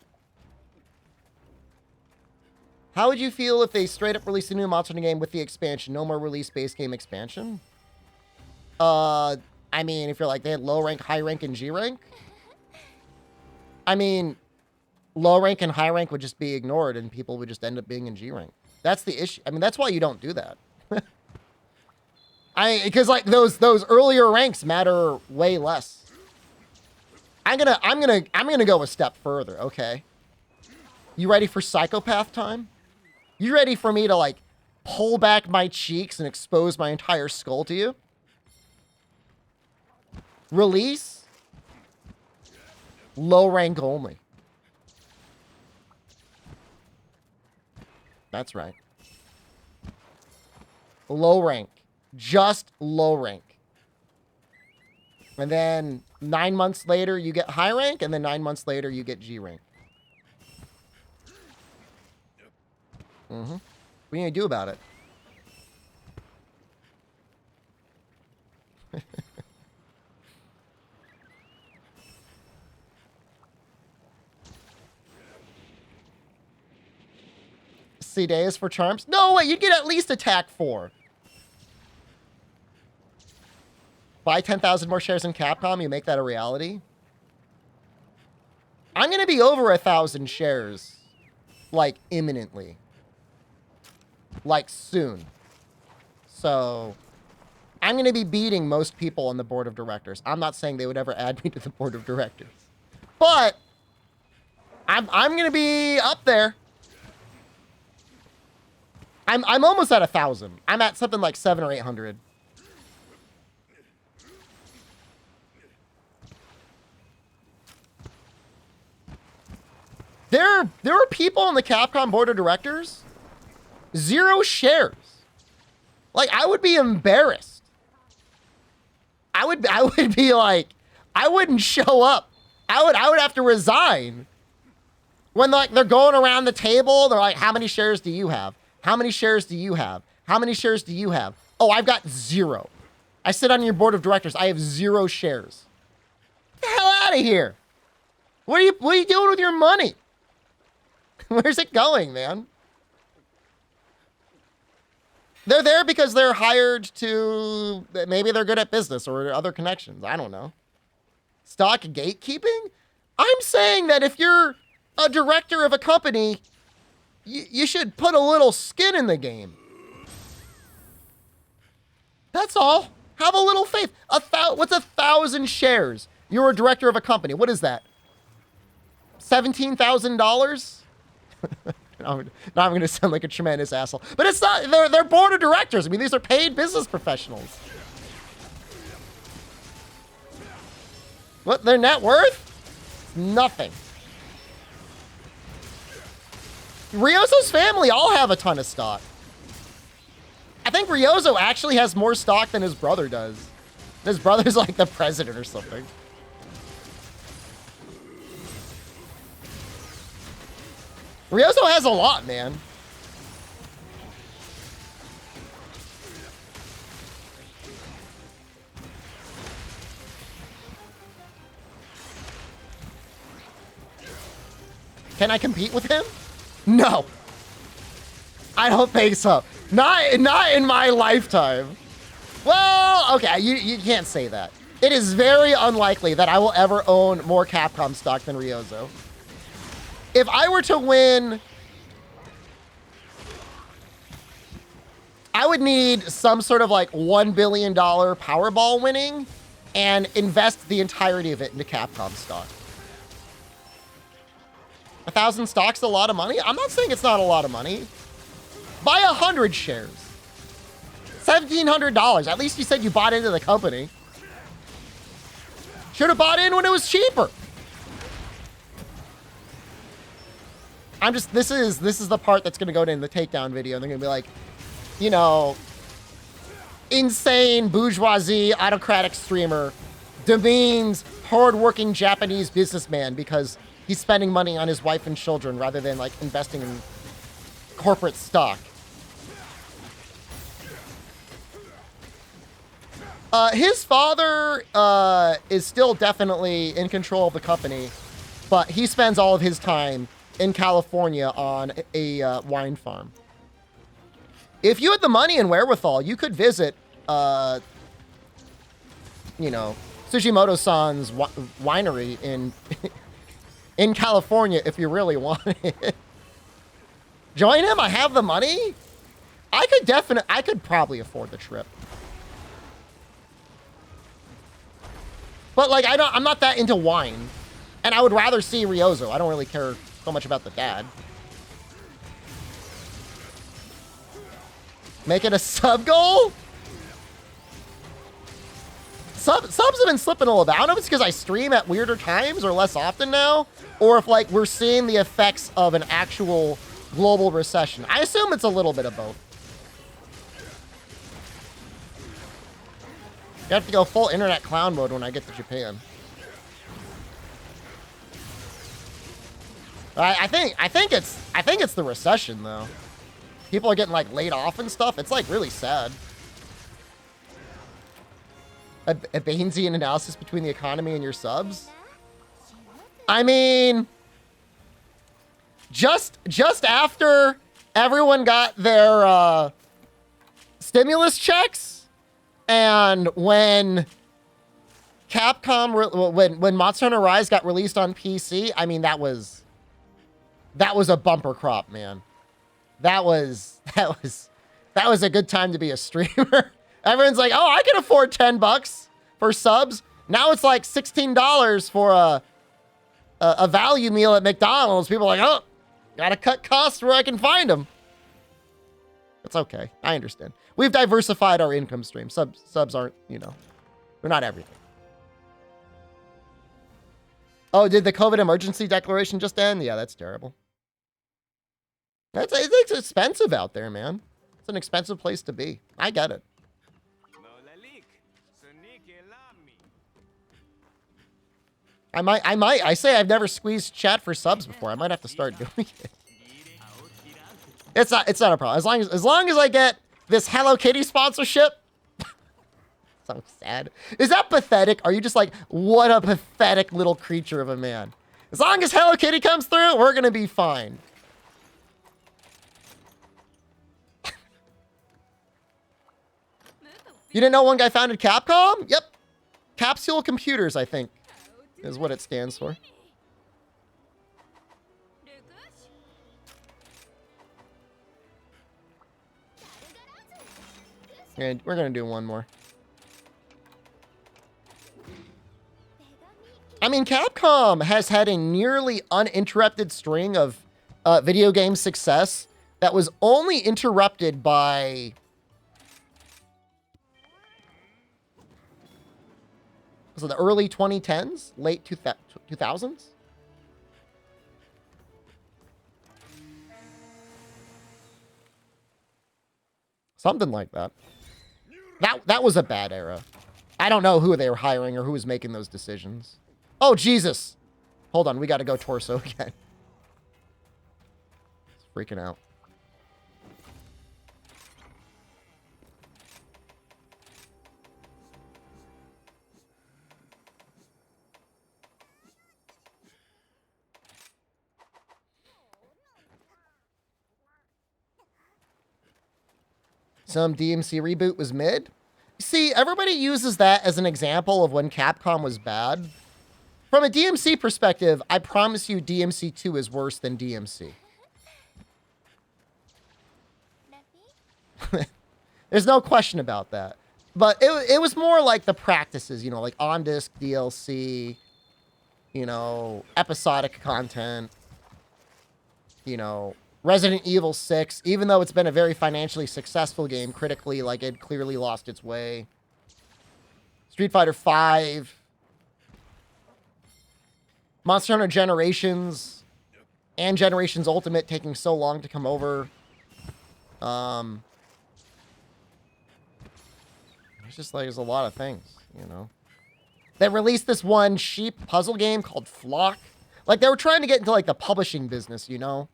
How would you feel if they straight up released a new Monster Hunter game with the expansion? No more release base game expansion? I mean, if you're like, they had low rank, high rank, and G rank? I mean, low rank and high rank would just be ignored and people would just end up being in G rank. That's the issue. I mean, that's why you don't do that. Because like those earlier ranks matter way less. I'm gonna go a step further, okay? You ready for psychopath time? You ready for me to like pull back my cheeks and expose my entire skull to you? Release? Low rank only. That's right. Low rank. Just low rank. And then 9 months later, you get high rank, and then 9 months later, you get G rank. What are you going to do about it? See days for charms? No way, you'd get at least attack 4. Buy 10,000 more shares in Capcom, you make that a reality? I'm going to be over 1,000 shares, like, imminently. Like, soon. So, I'm going to be beating most people on the board of directors. I'm not saying they would ever add me to the board of directors. But, I'm going to be up there. I'm almost at 1,000. I'm at something like 700 or 800. There are people on the Capcom board of directors, 0 shares. Like, I would be embarrassed. I would be like, I wouldn't show up. I would have to resign. When like they're going around the table, they're like, how many shares do you have? How many shares do you have? How many shares do you have? Oh, I've got 0. I sit on your board of directors. I have 0 shares. Get the hell out of here. What are you doing with your money? Where's it going, man? They're there because they're hired to, maybe they're good at business or other connections. I don't know. Stock gatekeeping? I'm saying that if you're a director of a company, you should put a little skin in the game. That's all. Have a little faith. What's 1,000 shares? You're a director of a company. What is that? $17,000? Now I'm going to sound like a tremendous asshole. But it's not, they're board of directors. I mean, these are paid business professionals. What, their net worth? Nothing. Ryozo's family all have a ton of stock. I think Ryozo actually has more stock than his brother does. His brother's like the president or something. Ryozo has a lot, man. Can I compete with him? No. I don't think so. Not in my lifetime. Well, okay, you can't say that. It is very unlikely that I will ever own more Capcom stock than Ryozo. If I were to win, I would need some sort of like $1 billion Powerball winning and invest the entirety of it into Capcom stock. 1,000 stocks is a lot of money? I'm not saying it's not a lot of money. Buy 100 shares. $1,700. At least you said you bought into the company. Should have bought in when it was cheaper. This is the part that's gonna go in the takedown video. And they're gonna be like, you know, insane bourgeoisie autocratic streamer demeans hardworking Japanese businessman because he's spending money on his wife and children rather than like investing in corporate stock. His father is still definitely in control of the company, but he spends all of his time in California on a wine farm. If you had the money and wherewithal, you could visit, you know, Tsujimoto-san's winery in California if you really wanted it. Join him? I have the money? I could probably afford the trip. But like, I'm not that into wine. And I would rather see Ryozo. I don't really care so much about the dad. Make it a sub goal? Subs have been slipping a little bit. I don't know if it's because I stream at weirder times or less often now, or if like we're seeing the effects of an actual global recession. I assume it's a little bit of both. You have to go full internet clown mode when I get to Japan. I think it's the recession though. People are getting like laid off and stuff. It's like really sad. A Bayesian analysis between the economy and your subs. I mean, just after everyone got their stimulus checks, and when Capcom, when Monster Hunter Rise got released on PC, I mean, that was a bumper crop, man. That was a good time to be a streamer. Everyone's like, oh, I can afford $10 for subs. Now it's like $16 for a value meal at McDonald's. People are like, oh, gotta cut costs where I can find them. It's okay. I understand. We've diversified our income stream. Subs aren't, you know, they're not everything. Oh, did the COVID emergency declaration just end? Yeah, that's terrible. It's expensive out there, man. It's an expensive place to be. I get it. I say I've never squeezed chat for subs before. I might have to start doing it. It's not a problem. As long as I get this Hello Kitty sponsorship. So sad. Is that pathetic? Are you just like, what a pathetic little creature of a man? As long as Hello Kitty comes through, we're gonna be fine. You didn't know one guy founded Capcom? Yep. Capsule Computers, I think, is what it stands for. And we're going to do one more. I mean, Capcom has had a nearly uninterrupted string of video game success that was only interrupted by... Was it the early 2010s? Late 2000s? Something like that. That was a bad era. I don't know who they were hiring or who was making those decisions. Oh, Jesus. Hold on, we got to go torso again. It's freaking out. Some DMC reboot was mid. See, everybody uses that as an example of when Capcom was bad. From a DMC perspective, I promise you DMC 2 is worse than DMC. There's no question about that. But it was more like the practices, you know, like on-disc DLC, you know, episodic content, you know, Resident Evil 6, even though it's been a very financially successful game, critically, like, it clearly lost its way. Street Fighter 5. Monster Hunter Generations. And Generations Ultimate taking so long to come over. It's just like, there's a lot of things, you know. They released this one sheep puzzle game called Flock. Like, they were trying to get into, like, the publishing business, you know.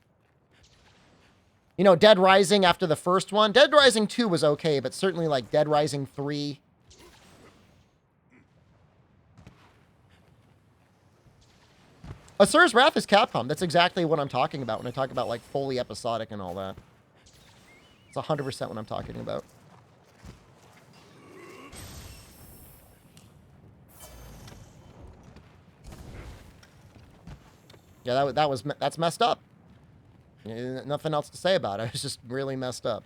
You know, Dead Rising after the first one. Dead Rising 2 was okay, but certainly like Dead Rising 3. Asura's Wrath is Capcom. That's exactly what I'm talking about when I talk about like fully episodic and all that. It's 100% what I'm talking about. Yeah, that's messed up. Nothing else to say about it. It's just really messed up.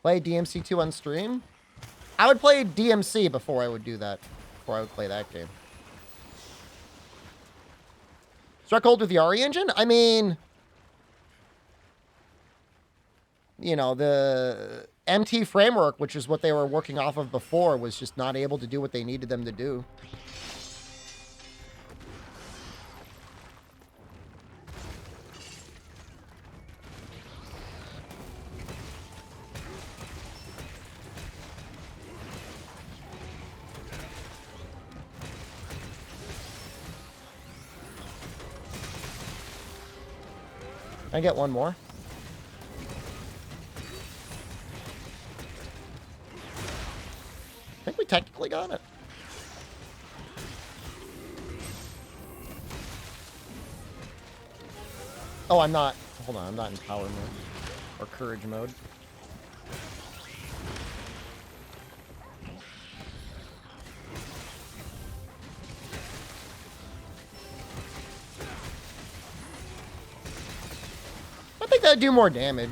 Play DMC 2 on stream? I would play DMC before I would do that. Before I would play that game. Struck gold with the RE engine? I mean... You know, the MT framework, which is what they were working off of before, was just not able to do what they needed them to do. Can I get one more? technically got it. Oh, I'm not. Hold on, I'm not in power mode or courage mode. I think that'd do more damage.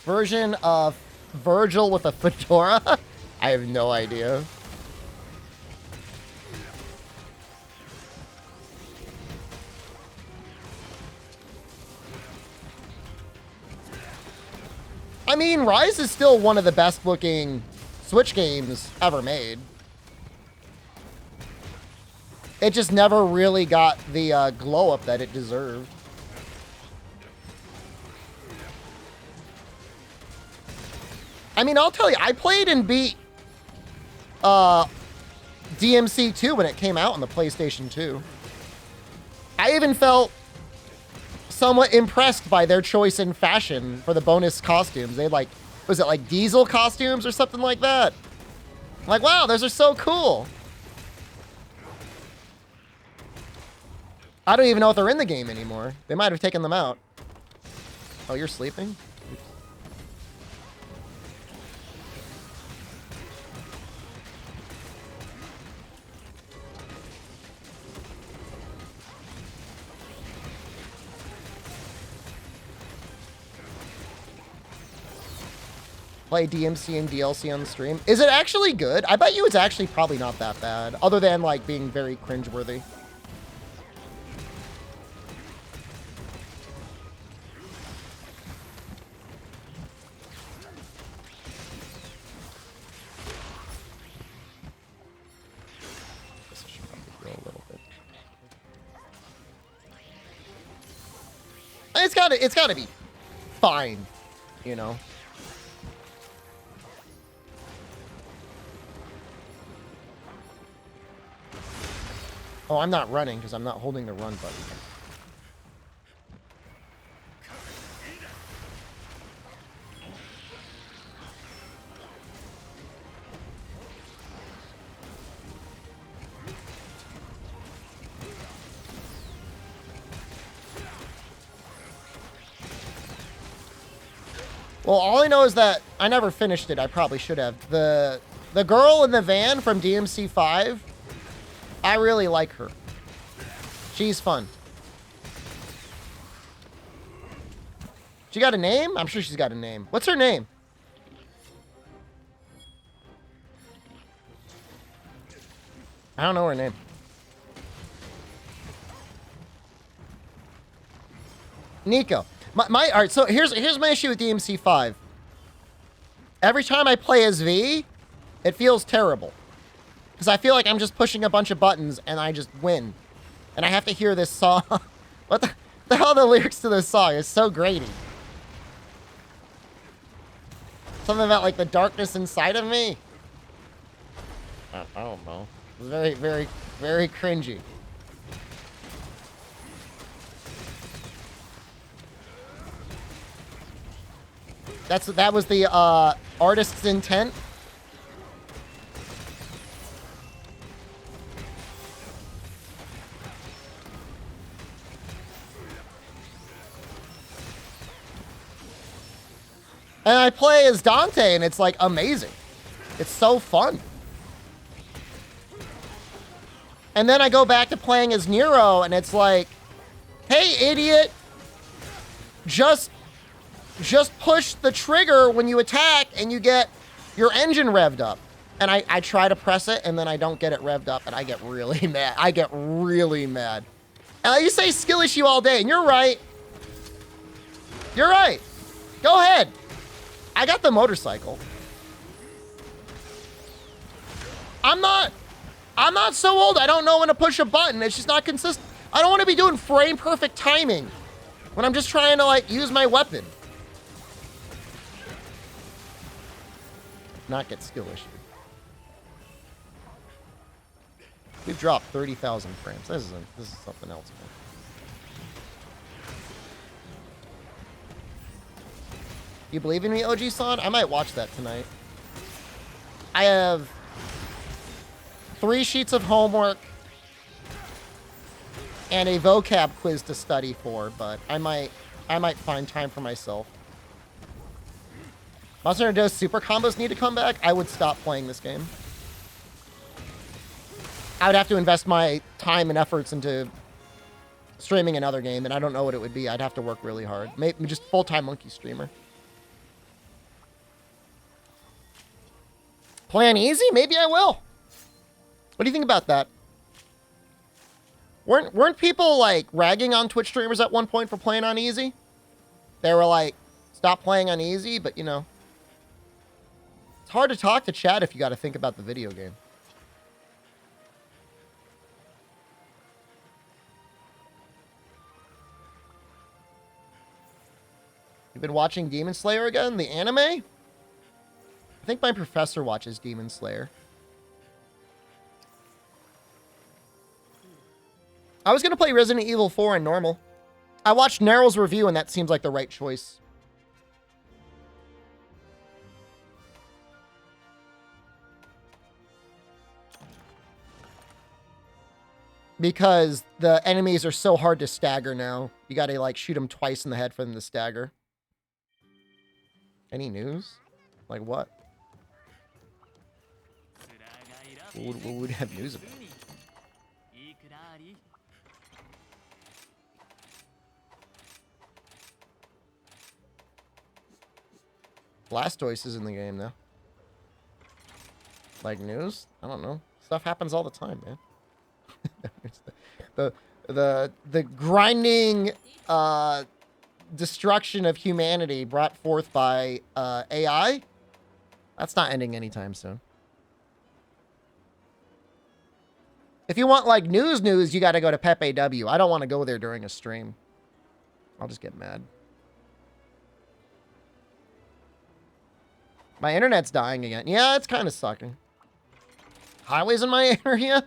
Version of Virgil with a fedora? I have no idea. I mean, Rise is still one of the best looking Switch games ever made. It just never really got the glow up that it deserved. I mean, I'll tell you, I played and beat DMC 2 when it came out on the PlayStation 2. I even felt somewhat impressed by their choice in fashion for the bonus costumes. They like, was it like diesel costumes or something like that? I'm like, wow, those are so cool. I don't even know if they're in the game anymore. They might have taken them out. Oh, you're sleeping? Play DMC and DLC on the stream. Is it actually good? I bet you it's actually probably not that bad, other than like being very cringeworthy. This should probably grow a little bit. It's gotta be fine, you know. Oh, I'm not running because I'm not holding the run button. Well, all I know is that I never finished it. I probably should have. The girl in the van from DMC 5, I really like her. She's fun. She got a name? I'm sure she's got a name. What's her name? I don't know her name. Nico. All right, so here's my issue with DMC 5. Every time I play as V, it feels terrible. Because I feel like I'm just pushing a bunch of buttons and I just win. And I have to hear this song. What the hell are the lyrics to this song? It's so grating. Something about like the darkness inside of me? I don't know. It's very, very, very cringy. That was the artist's intent. And I play as Dante, and it's like amazing. It's so fun. And then I go back to playing as Nero, and it's like, hey, idiot, just push the trigger when you attack, and you get your engine revved up. And I try to press it, and then I don't get it revved up, and I get really mad. I get really mad. And you say skill issue all day, and you're right. You're right. Go ahead. I got the motorcycle. I'm not so old. I don't know when to push a button. It's just not consistent. I don't want to be doing frame perfect timing when I'm just trying to like use my weapon. Not get skill issue. We've dropped 30,000 frames. This is something else, man. You believe in me, OG-san? I might watch that tonight. I have 3 sheets of homework and a vocab quiz to study for, but I might find time for myself. Monster Hunter does super combos need to come back? I would stop playing this game. I would have to invest my time and efforts into streaming another game, and I don't know what it would be. I'd have to work really hard. Maybe just full-time monkey streamer. Play on easy? Maybe I will. What do you think about that? Weren't people, like, ragging on Twitch streamers at one point for playing on easy? They were like, stop playing on easy, but, you know. It's hard to talk to chat if you got to think about the video game. You've been watching Demon Slayer again? The anime? I think my professor watches Demon Slayer. I was going to play Resident Evil 4 in normal. I watched Neryl's review, and that seems like the right choice. Because the enemies are so hard to stagger now. You got to, like, shoot them twice in the head for them to stagger. Any news? Like what? What would we have news about? Blastoise is in the game now. Like news? I don't know. Stuff happens all the time, man. the grinding destruction of humanity brought forth by AI. That's not ending anytime soon. If you want like news, you got to go to Pepe W. I don't want to go there during a stream. I'll just get mad. My internet's dying again. Yeah, it's kind of sucking. Highways in my area?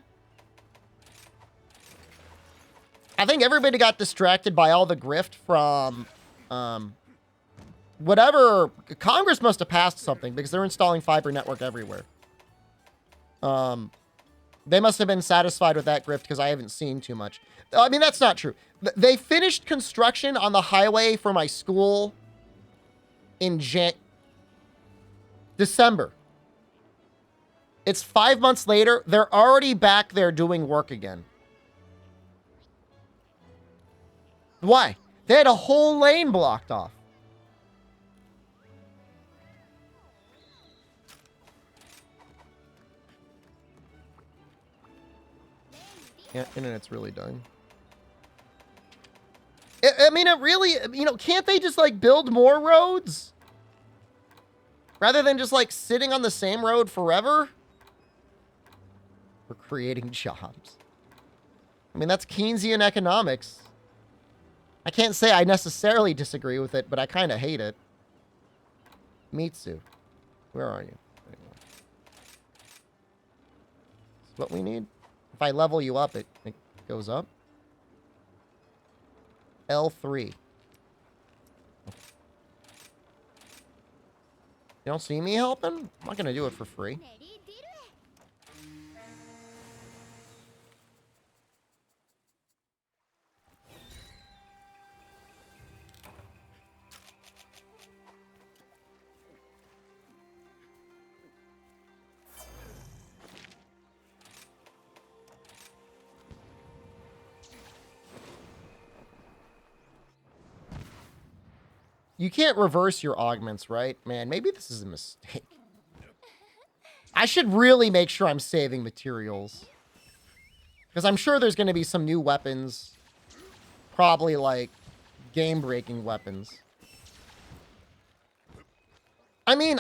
I think everybody got distracted by all the grift from whatever. Congress must have passed something because they're installing fiber network everywhere. They must have been satisfied with that grift because I haven't seen too much. I mean, that's not true. They finished construction on the highway for my school in December. It's 5 months later. They're already back there doing work again. Why? They had a whole lane blocked off. Yeah, internet's really dying. I mean, it really, you know, can't they just like build more roads? Rather than just like sitting on the same road forever? We're creating jobs. I mean, that's Keynesian economics. I can't say I necessarily disagree with it, but I kind of hate it. Mitsu. Where are you? There you go. Is what we need? If I level you up, it goes up. L3. You don't see me helping? I'm not going to do it for free. You can't reverse your augments, right? Man, maybe this is a mistake. I should really make sure I'm saving materials. Because I'm sure there's going to be some new weapons. Probably, like, game-breaking weapons. I mean,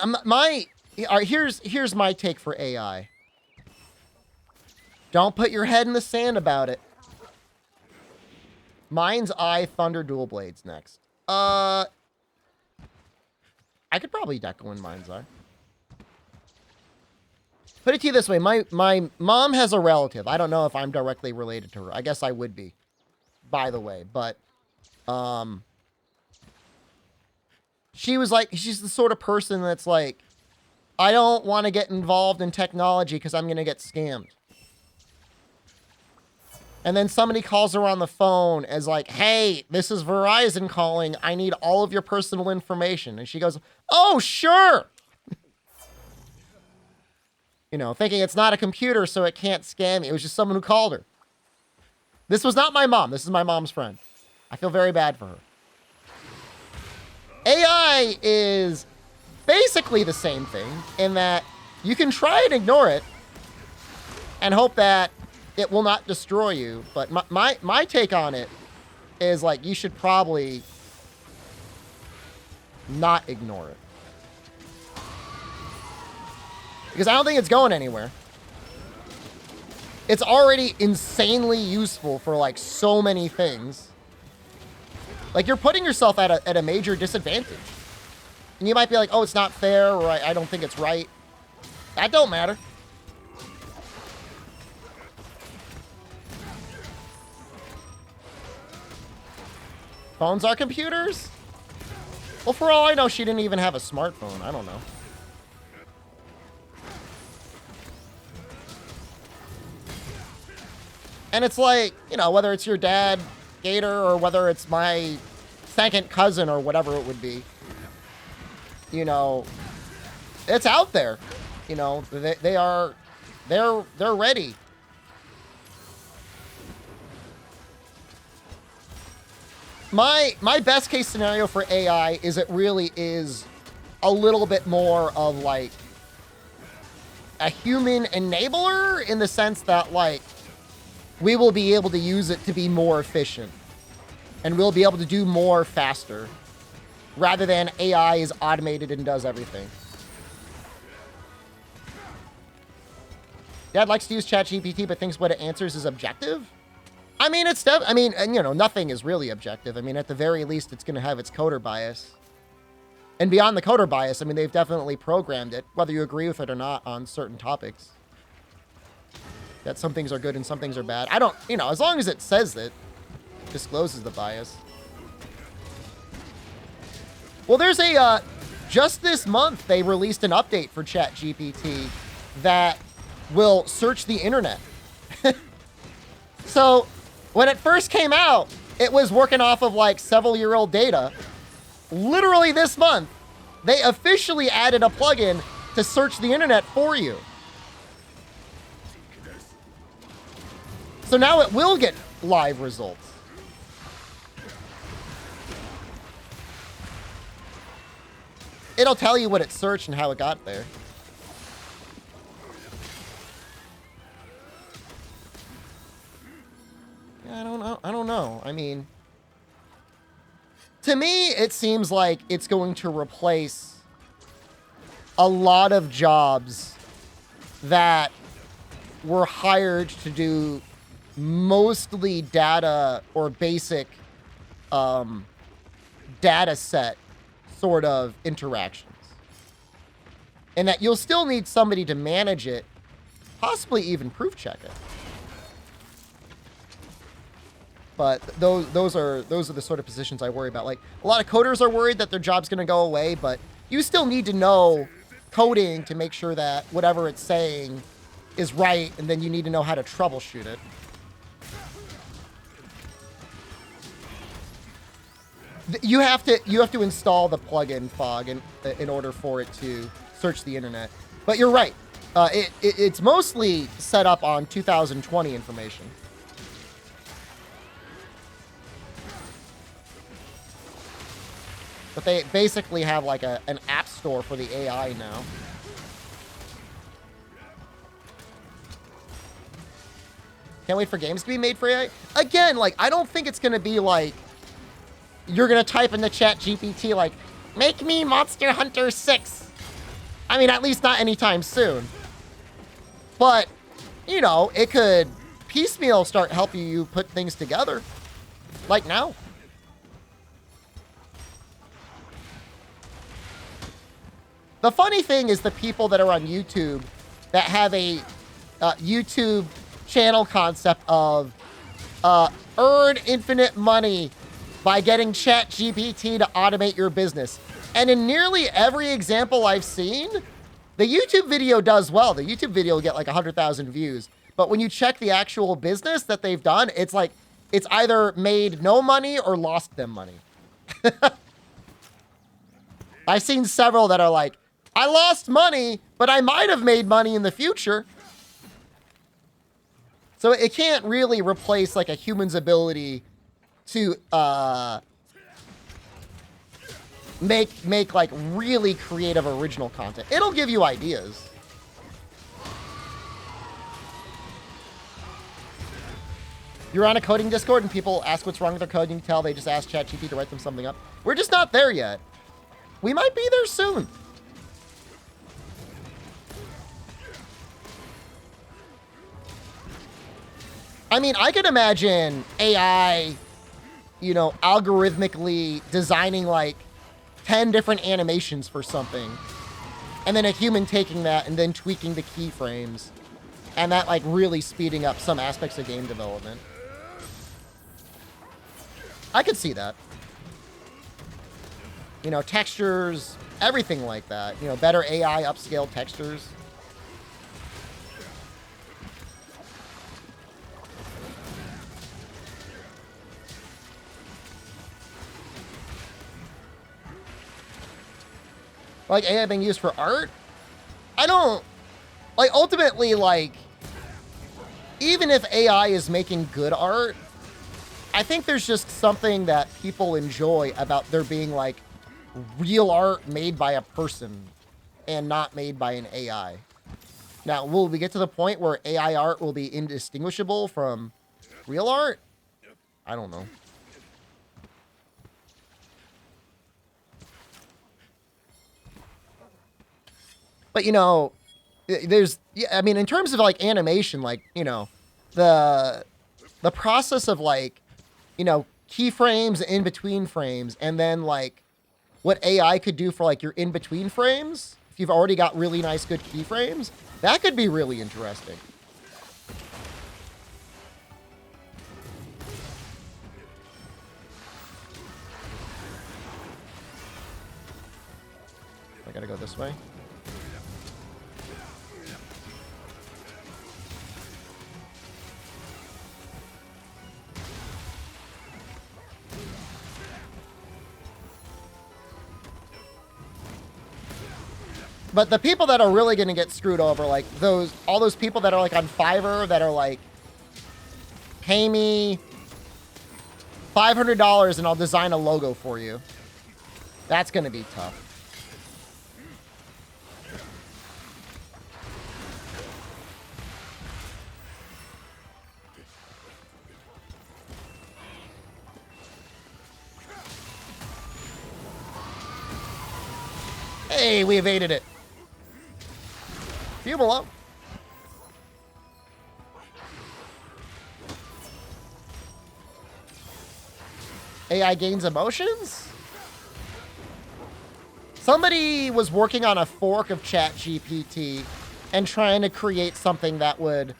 here's my take for AI. Don't put your head in the sand about it. Mind's Eye Thunder Dual Blades next. I could probably deco in Mind's Eye. Put it to you this way. My mom has a relative. I don't know if I'm directly related to her. I guess I would be, by the way. But, she was like, she's the sort of person that's like, I don't want to get involved in technology because I'm going to get scammed. And then somebody calls her on the phone as like, hey, this is Verizon calling. I need all of your personal information. And she goes, oh, sure. You know, thinking it's not a computer, so it can't scam me. It was just someone who called her. This was not my mom. This is my mom's friend. I feel very bad for her. AI is basically the same thing in that you can try and ignore it and hope that it will not destroy you. But my take on it is like, you should probably not ignore it. Because I don't think it's going anywhere. It's already insanely useful for like so many things. Like, you're putting yourself at a major disadvantage. And you might be like, oh, it's not fair, or I don't think it's right. That don't matter. Phones are computers? Well, for all I know, she didn't even have a smartphone. I don't know. And it's like, you know, whether it's your dad, Gator, or whether it's my second cousin or whatever it would be, you know, it's out there. You know, they're ready. My best case scenario for AI is it really is a little bit more of like a human enabler, in the sense that like we will be able to use it to be more efficient and we'll be able to do more faster, rather than AI is automated and does everything. Dad likes to use ChatGPT, but thinks what it answers is objective. I mean, and you know, nothing is really objective. I mean, at the very least, it's going to have its coder bias. And beyond the coder bias, I mean, they've definitely programmed it, whether you agree with it or not, on certain topics. That some things are good and some things are bad. I don't, you know, as long as it says it, discloses the bias. Well, there's a, just this month, they released an update for ChatGPT that will search the internet. So, when it first came out, it was working off of like several-year-old data. Literally this month, they officially added a plugin to search the internet for you. So now it will get live results. It'll tell you what it searched and how it got there. I don't know. I mean, to me, it seems like it's going to replace a lot of jobs that were hired to do mostly data or basic data set sort of interactions. And that you'll still need somebody to manage it, possibly even proof check it. But those are the sort of positions I worry about. Like, a lot of coders are worried that their job's going to go away, but you still need to know coding to make sure that whatever it's saying is right, and then you need to know how to troubleshoot it. You have to install the plugin Fog in order for it to search the internet. But you're right. It's mostly set up on 2020 information. But they basically have like an app store for the AI now. Can't wait for games to be made for AI. Again, like, I don't think it's going to be like, you're going to type in the chat GPT like, make me Monster Hunter 6. I mean, at least not anytime soon. But, you know, it could piecemeal start helping you put things together. Like now. The funny thing is the people that are on YouTube that have a YouTube channel concept of earn infinite money by getting ChatGPT to automate your business. And in nearly every example I've seen, the YouTube video does well. The YouTube video will get like 100,000 views. But when you check the actual business that they've done, it's like, it's either made no money or lost them money. I've seen several that are like, I lost money, but I might have made money in the future. So it can't really replace like a human's ability to make like really creative original content. It'll give you ideas. You're on a coding Discord and people ask what's wrong with their code, and you can tell they just asked ChatGPT to write them something up. We're just not there yet. We might be there soon. I mean, I could imagine AI, you know, algorithmically designing like 10 different animations for something. And then a human taking that and then tweaking the keyframes. And that like really speeding up some aspects of game development. I could see that. You know, textures, everything like that. You know, better AI upscaled textures. Like AI being used for art? I don't, like, ultimately, like, even if AI is making good art, I think there's just something that people enjoy about there being, like, real art made by a person and not made by an AI. Now, will we get to the point where AI art will be indistinguishable from real art? I don't know. But, you know, there's, I mean, in terms of, like, animation, like, you know, the process of, like, you know, keyframes in between frames, and then, like, what AI could do for, like, your in-between frames, if you've already got really nice, good keyframes, that could be really interesting. I gotta go this way. But the people that are really going to get screwed over, like all those people that are like on Fiverr that are like, pay me $500 and I'll design a logo for you. That's going to be tough. Hey, we evaded it. Leave him alone. AI gains emotions? Somebody was working on a fork of ChatGPT and trying to create something that would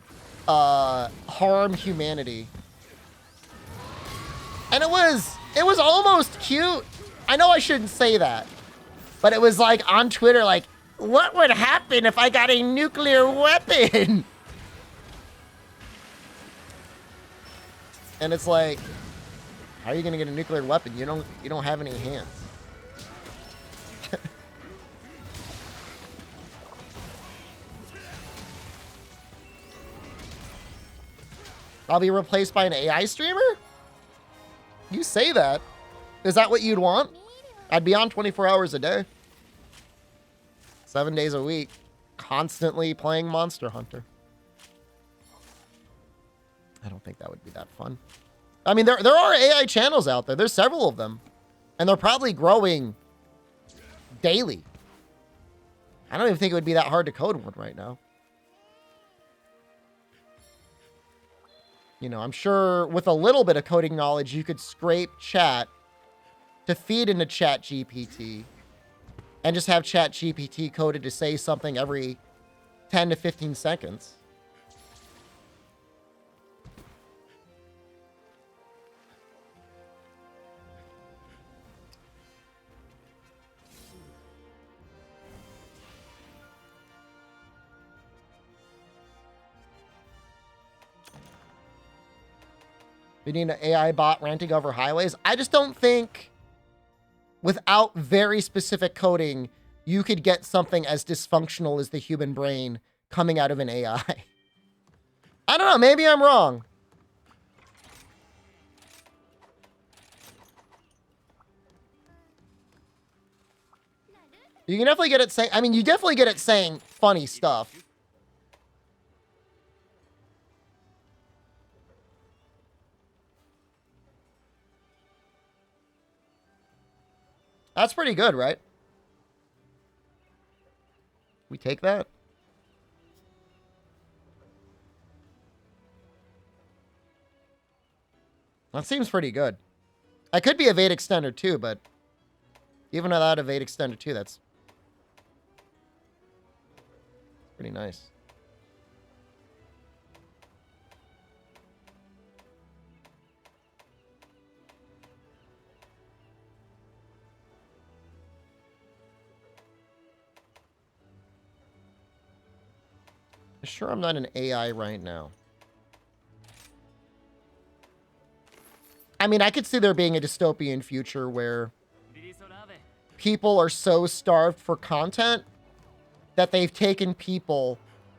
harm humanity. And it was almost cute. I know I shouldn't say that. But it was like on Twitter, like, what would happen if I got a nuclear weapon? And it's like, how are you gonna get a nuclear weapon? You don't have any hands. I'll be replaced by an AI streamer? You say that. Is that what you'd want? I'd be on 24 hours a day. 7 days a week. Constantly playing Monster Hunter. I don't think that would be that fun. I mean, there are AI channels out there. There's several of them. And they're probably growing daily. I don't even think it would be that hard to code one right now. You know, I'm sure with a little bit of coding knowledge, you could scrape chat to feed into ChatGPT and just have ChatGPT coded to say something every 10 to 15 seconds. We need an AI bot ranting over highways. I just don't think without very specific coding, you could get something as dysfunctional as the human brain coming out of an AI. I don't know. Maybe I'm wrong. You can definitely get it saying, I mean, you definitely get it saying funny stuff. That's pretty good, right? We take that? That seems pretty good. I could be evade extender too, but even without evade extender too, that's pretty nice. Sure, I'm not an AI right now. I mean, I could see there being a dystopian future where people are so starved for content that they've taken people,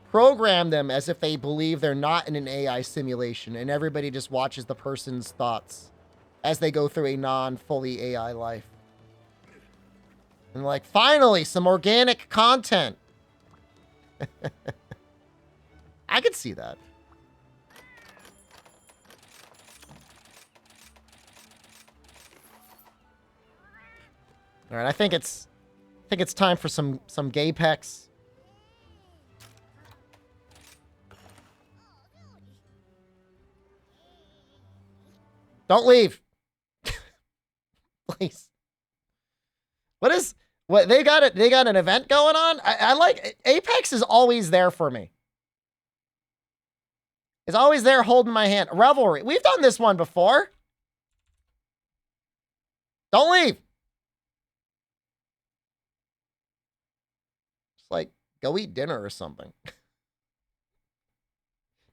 programmed them as if they believe they're not in an AI simulation, and everybody just watches the person's thoughts as they go through a non-fully AI life. And like, finally, some organic content. I could see that. All right, I think it's time for some gay pecs. Don't leave. Please. What they got an event going on? I like Apex is always there for me. It's always there holding my hand. Revelry. We've done this one before. Don't leave. Just like go eat dinner or something.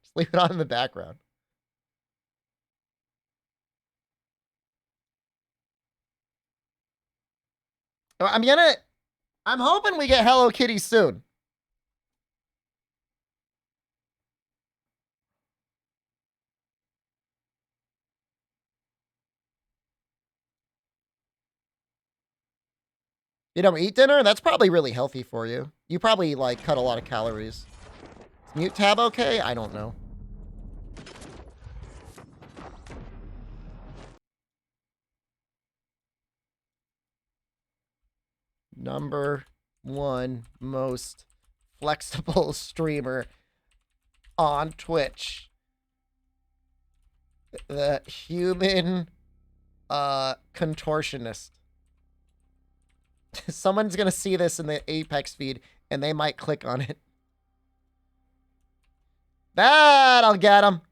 Just leave it on in the background. I'm hoping we get Hello Kitty soon. You don't eat dinner? That's probably really healthy for you. You probably, like, cut a lot of calories. Is mute tab okay? I don't know. Number 1 most flexible streamer on Twitch. The human contortionist. Someone's gonna see this in the Apex feed and they might click on it. That'll get them.